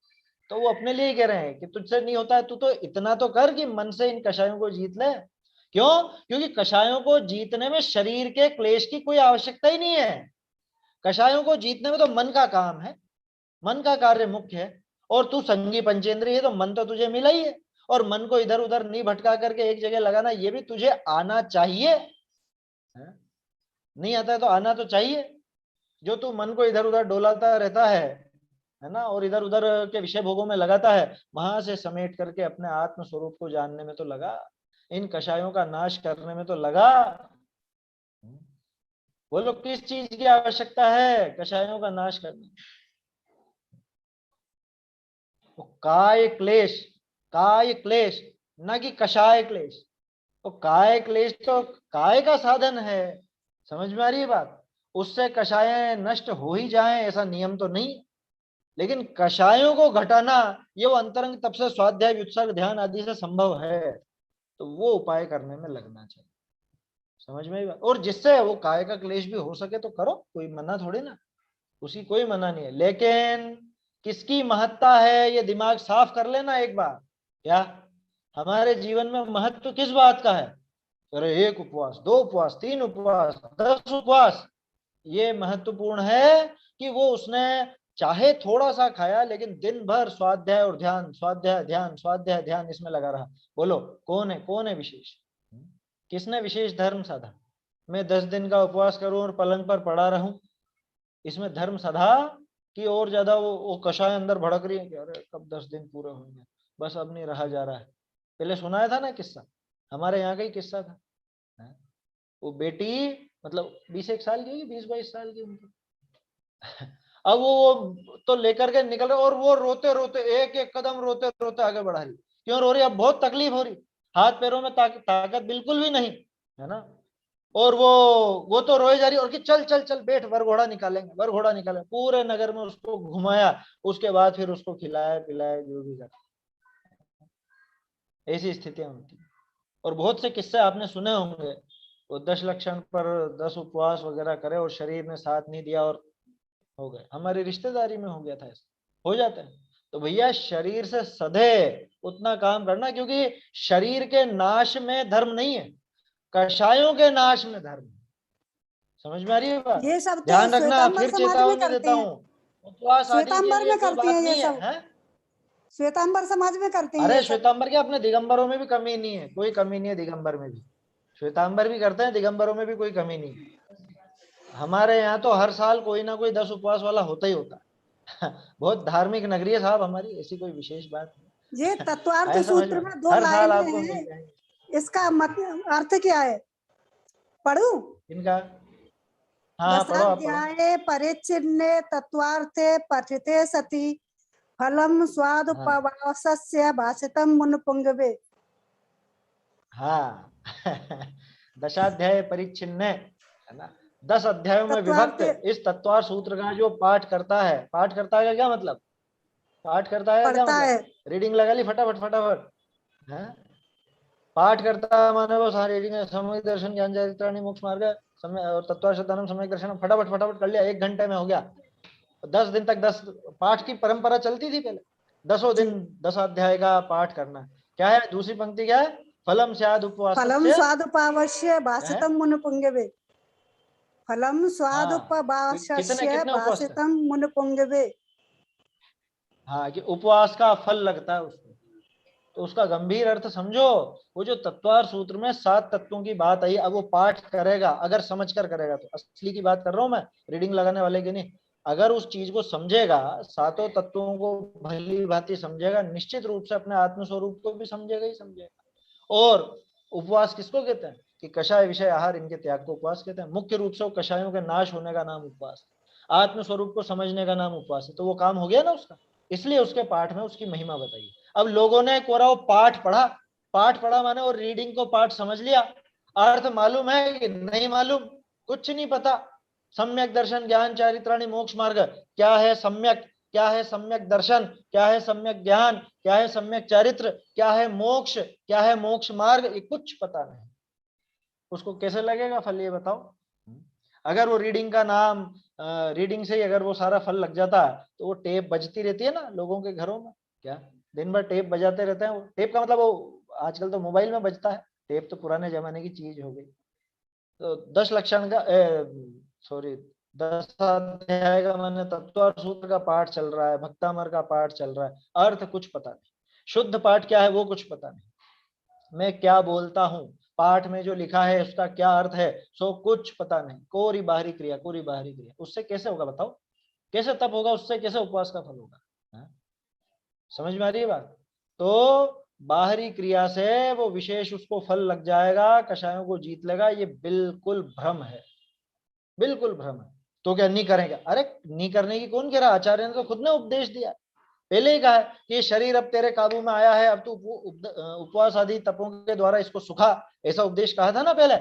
तो वो अपने लिए ही कह रहे हैं कि तुझसे नहीं होता है, तू तो इतना तो कर कि मन से इन कषायों को जीत ले। क्यों? क्योंकि कषायों को जीतने में शरीर के क्लेश की कोई आवश्यकता ही नहीं है। कषायों को जीतने में तो मन का काम है, मन का कार्य मुख्य है। और तू संगी पंचेंद्रिय है, तो मन तो तुझे मिला ही है, और मन को इधर उधर नहीं भटका करके एक जगह लगाना, ये भी तुझे आना चाहिए। नहीं आता है तो आना तो चाहिए। जो तू मन को इधर उधर डोलाता रहता है ना, और इधर उधर के विषय भोगों में लगाता है, वहां से समेट करके अपने आत्म स्वरूप को जानने में तो लगा, इन कषायों का नाश करने में तो लगा। बोलो किस चीज की आवश्यकता है कषायों का नाश करने? तो काय क्लेश, काय क्लेश, न कि कषाय क्लेश। तो काय क्लेश तो काय का साधन है, समझ में आ रही है बात? उससे कषाय नष्ट हो ही जाएं ऐसा नियम तो नहीं, लेकिन कषायों को घटाना ये वो अंतरंग तप से स्वाध्याय व्युत्सर्ग ध्यान आदि से संभव है, तो वो उपाय करने में लगना चाहिए। समझ में आई बात? और जिससे वो काय का क्लेश भी हो सके तो करो, कोई मना थोड़ी ना, उसी कोई मना नहीं है। लेकिन किसकी महत्ता है ये दिमाग साफ कर लेना एक बार। क्या हमारे जीवन में महत्व किस बात का है? अरे एक उपवास, दो उपवास, तीन उपवास, 10 उपवास, ये महत्वपूर्ण है कि वो उसने चाहे थोड़ा सा खाया लेकिन दिन भर स्वाध्याय और ध्यान, स्वाध्याय ध्यान, स्वाध्याय ध्यान इसमें लगा रहा। बोलो कौन है विशेष? किसने विशेष धर्म साधा? मैं 10 दिन का उपवास करूं और पलंग पर पड़ा रहूं, इसमें धर्म साधा? कि और ज्यादा वो कषाय अंदर भड़क रही है कि अरे कब 10 दिन पूरे होंगे, बस अब नहीं रहा जा रहा है। पहले सुनाया था ना किस्सा, हमारे यहाँ का ही किस्सा था। वो बेटी मतलब 20 साल की होगी, 20-22 साल की उनकी। अब वो तो लेकर के निकल रहे, और वो रोते रोते एक एक कदम रोते रोते आगे बढ़ा रही। क्यों रो रही? अब बहुत तकलीफ हो रही, हाथ पैरों में ताकत बिल्कुल भी नहीं है ना। और वो तो रोए जा रही, और कि चल चल चल बैठ, वरघोड़ा निकालेंगे, वरघोड़ा निकालेंगे। पूरे नगर में उसको घुमाया, उसके बाद फिर उसको खिलाया पिलाया, जो भी कर। ऐसी स्थितियां होती। और बहुत से किस्से आपने सुने होंगे, वो 10 लक्षण पर 10 उपवास वगैरह करे और शरीर ने साथ नहीं दिया और हो गए। हमारी रिश्तेदारी में हो गया था ऐसा, हो जाता है। तो भैया शरीर से सधे उतना काम करना, क्योंकि शरीर के नाश में धर्म नहीं है, कषायों के नाश में धर्म है। समझ में आ रही है बात? ये सब तो ध्यान रखना, श्वेतांबर फिर समाज में चेतावनी करते देता हैं, हूँ, उपवास आदि के श्वेतांबर लिए में कोई करते हैं बात ये नहीं सब, है? श्वेतांबर समाज में करते हैं अरे ये सब। श्वेतांबर क्या, अपने दिगंबरों में भी कमी नहीं है, कोई कमी नहीं है दिगंबर में भी। श्वेतांबर भी करते हैं, दिगंबरों में भी कोई कमी नहीं है। हमारे यहाँ तो हर साल कोई ना कोई 10 उपवास वाला होता ही होता है। बहुत धार्मिक नगरी है साहब हमारी, ऐसी कोई विशेष बात ये नहीं। तत्वार्थ आया समझ सूत्र में? में 2 हर साल लाइनें आपको हैं, मिल जाएंगे। इसका अर्थ क्या है? पढ़ूं? इनका हाँ पढ़ो, आप पढ़ो। दशाध्याये परिच्छिन्ने तत्वार्थे पठिते सति फलम हाँ स्वादुपवासस्य भाषितम मुनिपुंगवे। हाँ। दशाध्याय परिच्छिन्न है ना, 10 अध्यायों में विभक्त तत्वार्थ इस तत्वार सूत्र का जो पाठ करता है, पाठ करता है का क्या मतलब? पाठ करता है का क्या पढ़ता मतलब? है, रीडिंग लगा ली फटाफट फटाफट, है? पाठ करता है माने वो सारी रीडिंग है, सामूहिक दर्शन, ज्ञान चरित्राणि, मोक्ष मार्ग, समय और तत्वार शतनम सामूहिक दर्शन फटाफट फटाफट कर लिया, 1 घंटे में हो गया। 10 दिन तक 10 पाठ की परंपरा चलती थी पहले। 10 दिन 10 अध्याय का पाठ करना। क्या है दूसरी पंक्ति, क्या है? फलम स्याद फलम उपवासस्य, स्वादुपावश्य क्या है? भाषितम मुनिपुंगवे। फलम हाँ, कितने स्वादुपवास्य कितने उपवास का? भाषितम मुनिपुंगवे। हाँ, कि उपवास का फल लगता है उसको। तो उसका गंभीर अर्थ समझो। वो जो तत्वार सूत्र में 7 तत्वों की बात आई, अब वो पाठ करेगा, अगर समझ कर करेगा तो, असली की बात कर रहा हूं मैं, रीडिंग लगाने वाले की नहीं। अगर उस चीज को समझेगा, सातों तत्वों को भली भांति समझेगा, निश्चित रूप से अपने आत्म स्वरूप को भी समझेगा ही समझेगा। और उपवास किसको कहते हैं? कि कषाय विषय आहार इनके त्याग को उपवास कहते हैं। मुख्य रूप से वो कषायों के नाश होने का नाम उपवास, आत्म स्वरूप को समझने का नाम उपवास है। तो वो काम हो गया ना उसका, इसलिए उसके पाठ में उसकी महिमा बताई। अब लोगों ने कोरा वो पाठ पढ़ा, पाठ पढ़ा माने और रीडिंग को पाठ समझ लिया, अर्थ मालूम है कि नहीं मालूम? कुछ नहीं पता। सम्यक दर्शन ज्ञान चारित्राणि मोक्ष मार्ग, क्या है सम्यक, क्या है सम्यक दर्शन, क्या है सम्यक ज्ञान, क्या है सम्यक चारित्र, क्या है मोक्ष, क्या है मोक्ष मार्ग, ये कुछ पता नहीं। उसको कैसे लगेगा फल, ये बताओ। अगर वो रीडिंग का नाम, रीडिंग से ही अगर वो सारा फल लग जाता, तो वो टेप बजती रहती है ना लोगों के घरों में, क्या दिन भर टेप बजाते रहते हैं। वो टेप का मतलब वो आजकल तो मोबाइल में बजता है, टेप तो पुराने जमाने की चीज हो गई। तो 10 लक्षण का, सॉरी, 10 अध्याय का मैंने तत्व सूत्र का पाठ चल रहा है, भक्तामर का पाठ चल रहा है, अर्थ कुछ पता नहीं। शुद्ध पाठ क्या है वो कुछ पता नहीं। मैं क्या बोलता हूँ, पाठ में जो लिखा है उसका क्या अर्थ है, सो कुछ पता नहीं। कोरी बाहरी क्रिया, कोरी बाहरी क्रिया, उससे कैसे होगा बताओ? कैसे तप होगा उससे? कैसे उपवास का फल होगा? हाँ? समझ में आ रही है बात? तो बाहरी क्रिया से वो विशेष उसको फल लग जाएगा, कषायों को जीत लेगा, ये बिल्कुल भ्रम है, बिल्कुल भ्रम है। तो क्या नहीं करेंगे? अरे नहीं करने की कौन कह रहा? आचार्य ने तो खुद ने उपदेश दिया, पहले ही कहा है कि ये शरीर अब तेरे काबू में आया है, अब तू उपवास आदि तपों के द्वारा इसको सुखा, ऐसा उपदेश कहा था ना पहले।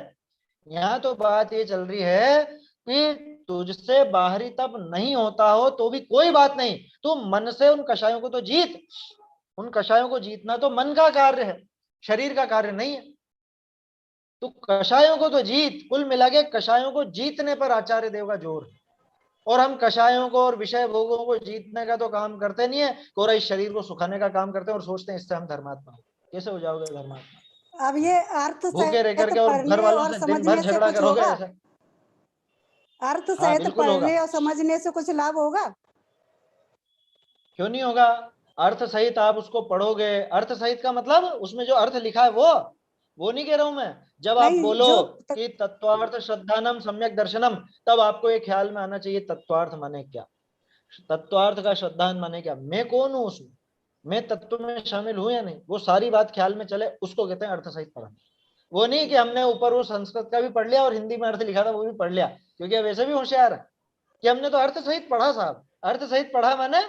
यहाँ तो बात ये चल रही है कि तुझसे बाहरी तप नहीं होता हो तो भी कोई बात नहीं, तू मन से उन कषायों को तो जीत। उन कषायों को जीतना तो मन का कार्य है, शरीर का कार्य नहीं है। तो कषायों को तो जीत। कुल मिला के कषायों को जीतने पर आचार्य देव का जोर है। और हम कषायों को और विषय भोगों को जीतने का तो काम करते नहीं है, कोरा इस शरीर को सुखाने का काम करते हैं और सोचते हैं इससे हम धर्मात्मा हो। कैसे हो जाओगे धर्मात्मा? अब ये अर्थ भूखे रह सहित करके और घर पढ़ने वालों और से दिन भर समझने से झगड़ा कुछ करोगे होगा? ऐसा? अर्थ हाँ सहित बिल्कुल होगा। पढ़ने और समझने से कुछ लाभ होगा? क्यों नहीं होगा? अर्थ सहित आप उसको पढ़ोगे, अर्थ सहित का मतलब उसमें जो अर्थ लिखा है वो नहीं कह रहा हूं मैं। जब आप नहीं बोलो जो कि तत्वार्थ श्रद्धानम सम्यक दर्शनम, तब आपको ये ख्याल में आना चाहिए तत्वार्थ माने क्या, तत्वार्थ का श्रद्धान माने क्या, मैं कौन हूं उसमें, मैं तत्व में शामिल हूं या नहीं, वो सारी बात ख्याल में चले, उसको कहते हैं अर्थ सहित पढ़ना। वो नहीं कि हमने ऊपर वो संस्कृत का भी पढ़ लिया और हिंदी में अर्थ लिखा था वो भी पढ़ लिया, क्योंकि वैसे भी होशियार है कि हमने तो अर्थ सहित पढ़ा साहब। अर्थ सहित पढ़ा माने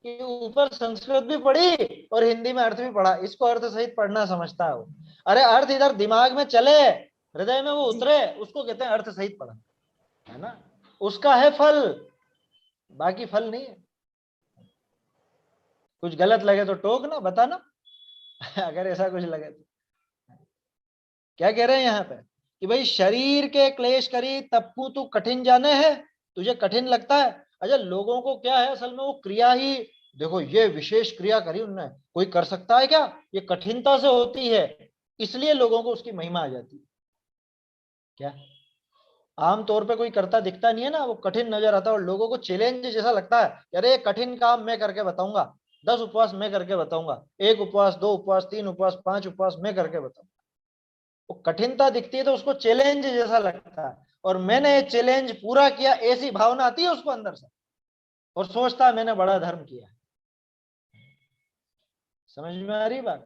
कि ऊपर संस्कृत भी पढ़ी और हिंदी में अर्थ भी पढ़ा, इसको अर्थ सहित पढ़ना समझता है वो। अरे अर्थ इधर दिमाग में चले, हृदय में वो जी उतरे, उसको कहते हैं अर्थ सहित पढ़ा, है ना? उसका है फल, बाकी फल नहीं है। कुछ गलत लगे तो टोक ना, बताना अगर ऐसा कुछ लगे तो। क्या कह रहे हैं यहाँ पे कि भाई शरीर के क्लेश करी तप्पू तू कठिन जाने है, तुझे कठिन लगता है। अच्छा लोगों को क्या है असल में, वो क्रिया ही, देखो ये विशेष क्रिया करी उनने, कोई कर सकता है क्या? ये कठिनता से होती है, इसलिए लोगों को उसकी महिमा आ जाती है। क्या आमतौर पे कोई करता दिखता नहीं है ना, वो कठिन नजर आता है और लोगों को चैलेंज जैसा लगता है, अरे कठिन काम मैं करके बताऊंगा, 10 उपवास मैं करके बताऊंगा, 1 उपवास 2 उपवास 3 उपवास 5 उपवास मैं करके बताऊंगा। वो कठिनता दिखती है तो उसको चैलेंज जैसा लगता है, और मैंने ये चैलेंज पूरा किया ऐसी भावना आती है उसको अंदर से, और सोचता है मैंने बड़ा धर्म किया। समझ में आ रही बात?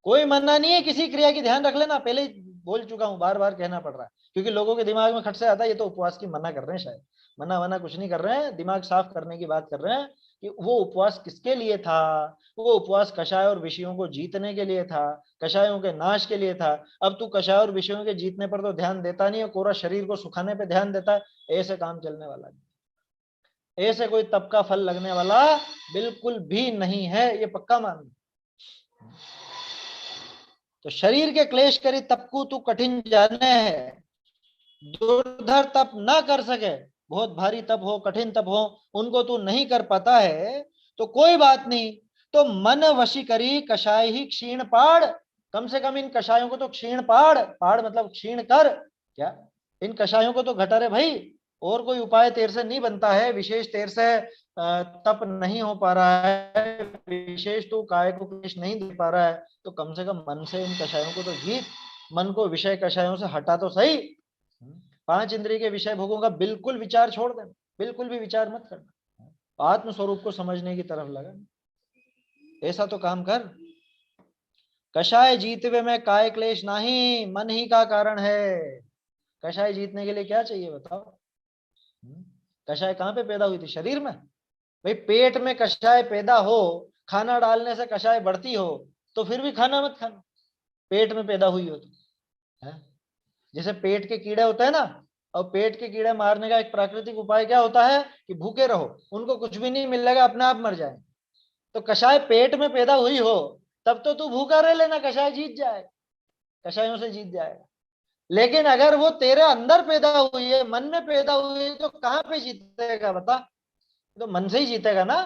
कोई मना नहीं है किसी क्रिया की, ध्यान रख लेना, पहले ही बोल चुका हूं, बार बार कहना पड़ रहा है, क्योंकि लोगों के दिमाग में खट से आता है ये तो उपवास की मना कर रहे हैं, शायद मना वना कुछ नहीं कर रहे हैं, दिमाग साफ करने की बात कर रहे हैं कि वो उपवास किसके लिए था। वो उपवास कषाय और विषयों को जीतने के लिए था, कषायों के नाश के लिए था। अब तू कषाय और विषयों के जीतने पर तो ध्यान देता नहीं है, कोरा शरीर को सुखाने पे ध्यान देता है, ऐसे काम चलने वाला नहीं, ऐसे कोई तप का फल लगने वाला बिल्कुल भी नहीं है, ये पक्का मान। तो शरीर के क्लेश करी तपकू तू कठिन जाने है, दुर्धर तप ना कर सके, बहुत भारी तप हो कठिन तप हो उनको तू नहीं कर पाता है, तो कोई बात नहीं, तो मन वशीकरी कषाय ही क्षीण पाड़, कम से कम इन कषायों को तो क्षीण पाड़, पाड़ मतलब क्षीण कर, क्या इन कषायों को तो घटा रे भाई, और कोई उपाय तेरे से नहीं बनता है, विशेष तेरे से तप नहीं हो पा रहा है, विशेष तू काय को क्लेश नहीं दे पा रहा है, तो कम से कम मन से इन कषायों को तो जीत, मन को विषय कषायों से हटा तो सही। पांच इंद्रिय के विषय भोगों का बिल्कुल विचार छोड़ देना, बिल्कुल भी विचार मत करना, आत्म स्वरूप को समझने की तरफ लगा, ऐसा तो काम कर। कषाय जीतवे में काय क्लेश नहीं, मन ही का कारण है। कषाय जीतने के लिए क्या चाहिए बताओ? कषाय कहाँ पे पैदा हुई थी? शरीर में। भाई पेट में कषाय पैदा हो, खाना डालने से कषाय बढ़ती हो, तो फिर भी खाना मत खाना, पेट में पैदा हुई हो तो है। जैसे पेट के कीड़े होते हैं ना, और पेट के कीड़े मारने का एक प्राकृतिक उपाय क्या होता है कि भूखे रहो, उनको कुछ भी नहीं मिलेगा, अपने आप मर जाए। तो कषाय पेट में पैदा हुई हो तब तो तू भूखा रह लेना, कषाय जीत जाए, कषायों से जीत जाएगा। लेकिन अगर वो तेरे अंदर पैदा हुई है, मन में पैदा हुई है, तो कहां पे जीतेगा बता? तो मन से ही जीतेगा ना।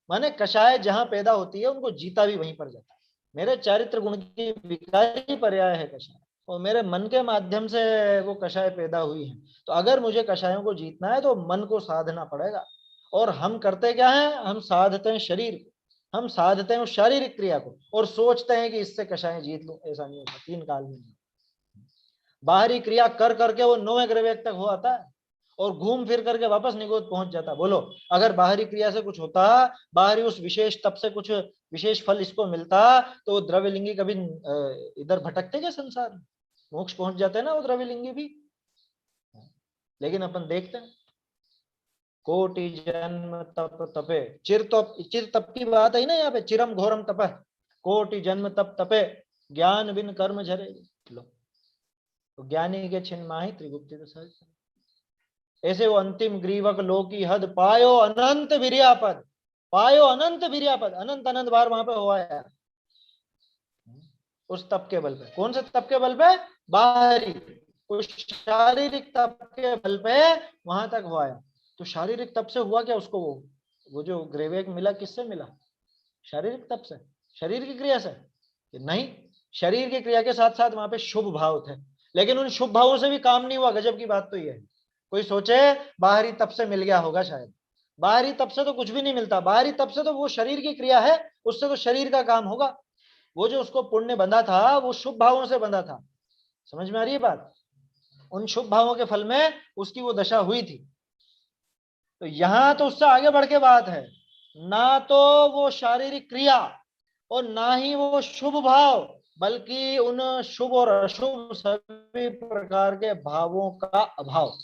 माने कषाय जहां पैदा होती है उनको जीता भी वहीं पर जाता है। मेरे चारित्र गुण की विकारी पर्याय है कषाय, और मेरे मन के माध्यम से वो कषाय पैदा हुई है। तो अगर मुझे कषायों को जीतना है तो मन को साधना पड़ेगा। और हम करते क्या है? हम साधते हैं शरीर को, हम साधते हैं उस शारीरिक क्रिया को, और सोचते हैं कि इससे कषाय जीत लूं। ऐसा नहीं होता, तीन काल में। बाहरी क्रिया कर करके वो 9वें ग्रह तक हो आता है, और घूम फिर करके वापस निगोद पहुंच जाता। बोलो, अगर बाहरी क्रिया से कुछ होता, बाहरी उस विशेष तप से कुछ विशेष फल इसको मिलता, तो वो द्रव्यलिंगी कभी इधर भटकते क्या संसार में? मोक्ष पहुंच जाते ना वो द्रव्यलिंगी भी। लेकिन अपन देखते हैं, कोटि जन्म तप तपे, चिर तप की बात है ना यहाँ पे, चिरम घोरम तप, कोटि जन्म तप तपे, ज्ञान बिन कर्म झरे। लो, तो ज्ञानी के छिन्न माही त्रिगुप्ति तो सहज। ऐसे वो अंतिम ग्रीवक लोकी हद पायो अनंत वीर्यापद, पायो अनंत वीर्यापद, अनंत अनंत बार वहां पे हुआ है उस तप के बल पे। कौन से तप के बल पे? बाहरी, उस शारीरिक तप के बल पे वहां तक हुआ है। तो शारीरिक तप से हुआ क्या उसको? वो जो ग्रेवेक मिला किससे मिला? शारीरिक तप से, शरीर की क्रिया से? नहीं, शरीर की क्रिया के साथ साथ वहां पे शुभ भाव थे, लेकिन उन शुभ भावों से भी काम नहीं हुआ। गजब की बात तो ये है, कोई सोचे बाहरी तप से मिल गया होगा, शायद बाहरी तप से तो कुछ भी नहीं मिलता। बाहरी तप से तो वो शरीर की क्रिया है, उससे तो शरीर का काम होगा। वो जो उसको पुण्य बंधा था वो शुभ भावों से बंधा था। समझ में आ रही है बात? उन शुभ भावों के फल में उसकी वो दशा हुई थी। तो यहां तो उससे आगे बढ़ के बात है, ना तो वो शारीरिक क्रिया और ना ही वो शुभ भाव, बल्कि उन शुभ और अशुभ सभी प्रकार के भावों का अभाव,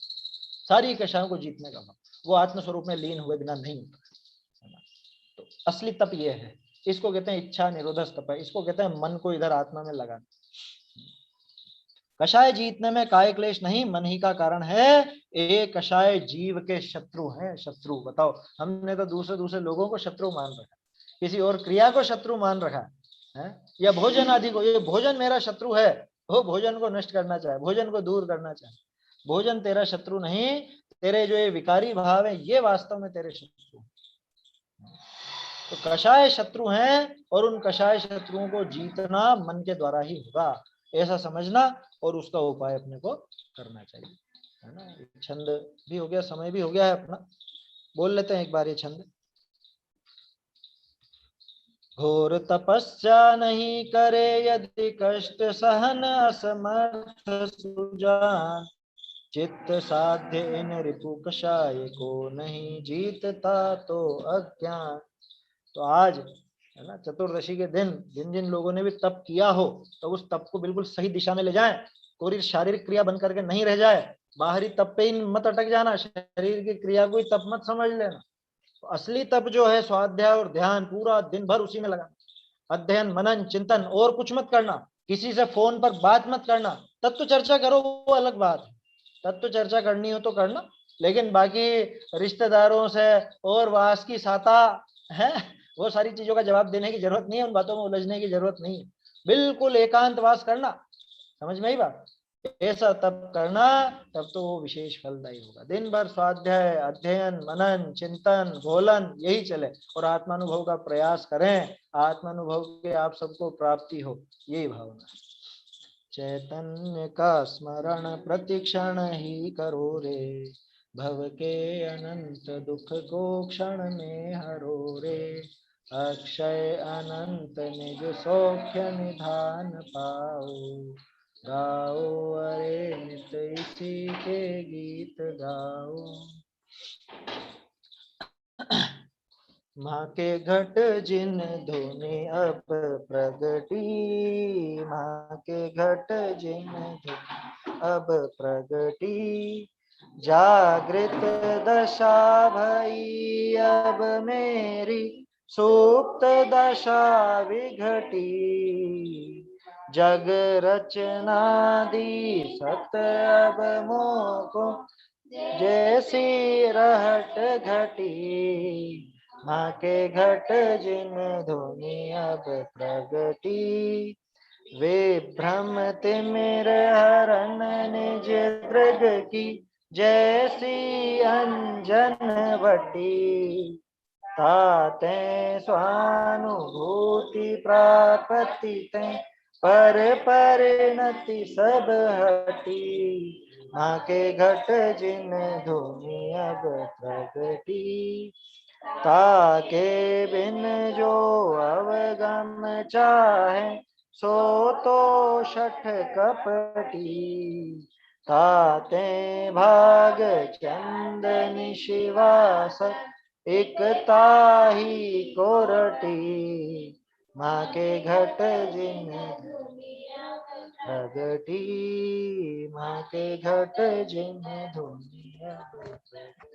सारी कषायों को जीतने का भाव, वो आत्मस्वरूप में लीन हुए बिना नहीं होता। तो असली तप ये है, इसको कहते हैं इच्छा निरोधक तप है, इसको कहते हैं मन को इधर आत्मा में लगाना। कषाय जीतने में काय क्लेश नहीं, मन ही का कारण है। एक कषाय जीव के शत्रु है। शत्रु बताओ, हमने तो दूसरे दूसरे लोगों को शत्रु मान रखा, किसी और क्रिया को शत्रु मान रखा है, या भोजन आदि को, ये भोजन मेरा शत्रु है, वो भोजन को नष्ट करना चाहे, भोजन को दूर करना चाहे। भोजन तेरा शत्रु नहीं, तेरे जो ये विकारी भाव है ये वास्तव में तेरे शत्रु। तो कषाय शत्रु हैं, और उन कषाय शत्रुओं को जीतना मन के द्वारा ही होगा, ऐसा समझना, और उसका उपाय अपने को करना चाहिए, है ना। छंद भी हो गया, समय भी हो गया है अपना, बोल लेते हैं एक बार ये छंद। घोर तपस्या नहीं करे यदि कष्ट सहन असमर्थ सुजान, चित्त साध्य इन रिपु कषाय को नहीं जीतता तो अज्ञान। तो आज है ना चतुर्दशी के दिन जिन जिन लोगों ने भी तप किया हो, तो उस तप को बिल्कुल सही दिशा में ले जाएं, कोई शारीरिक क्रिया बन करके नहीं रह जाए। बाहरी तप पे ही मत अटक जाना, शरीर की क्रिया को ही तप मत समझ लेना। तो असली तप जो है स्वाध्याय और ध्यान, पूरा दिन भर उसी में लगाना, अध्ययन मनन चिंतन, और कुछ मत करना, किसी से फोन पर बात मत करना। तत्व चर्चा करो वो अलग बात है, तत्व चर्चा करनी हो तो करना, लेकिन बाकी रिश्तेदारों से और वास की साता है, वो सारी चीजों का जवाब देने की जरूरत नहीं है, उन बातों में उलझने की जरूरत नहीं है। बिल्कुल एकांतवास करना, समझ में आई बात? ऐसा तब करना, तब तो वो विशेष फलदायी होगा। दिन भर स्वाध्याय, अध्ययन, मनन, चिंतन, घोलन यही चले और आत्मानुभव का प्रयास करें, आत्मानुभव के आप सबको प्राप्ति हो, यही भावना है। चैतन्य का स्मरण प्रतिक्षण ही करो रे, भव के अनंत दुख को क्षण में हरो रे, अक्षय अनंत निज सौख्य निधान पाओ, गाओ अरे नित इसी के गीत गाओ। माँ के घट जिन धुनि अब प्रगटी, माँ के घट जिन धुनि अब प्रगटी, जागृत दशा भई अब मेरी, सुप्त दशा विघटी, जग रचना दी सत अब मोको, जैसी रहट घटी, माँ के घट जिन धुनि अब प्रगटी, वे भ्रम तिमिर हरण निज दृग की, जैसी अंजन वटी, ताते स्वानुभूति प्राप्ति ते, पर परिणति सब हटी, माँ के घट जिन धुनि अब प्रगटी, ताके बिन जो अवगम चाहे, सो तो शठ कपटी, ताते भाग चंदन शिवास, एकता ही कोरटी, माँ के घट जिन प्रगटी, माँ के घट जिन धुनि अब प्रगटी।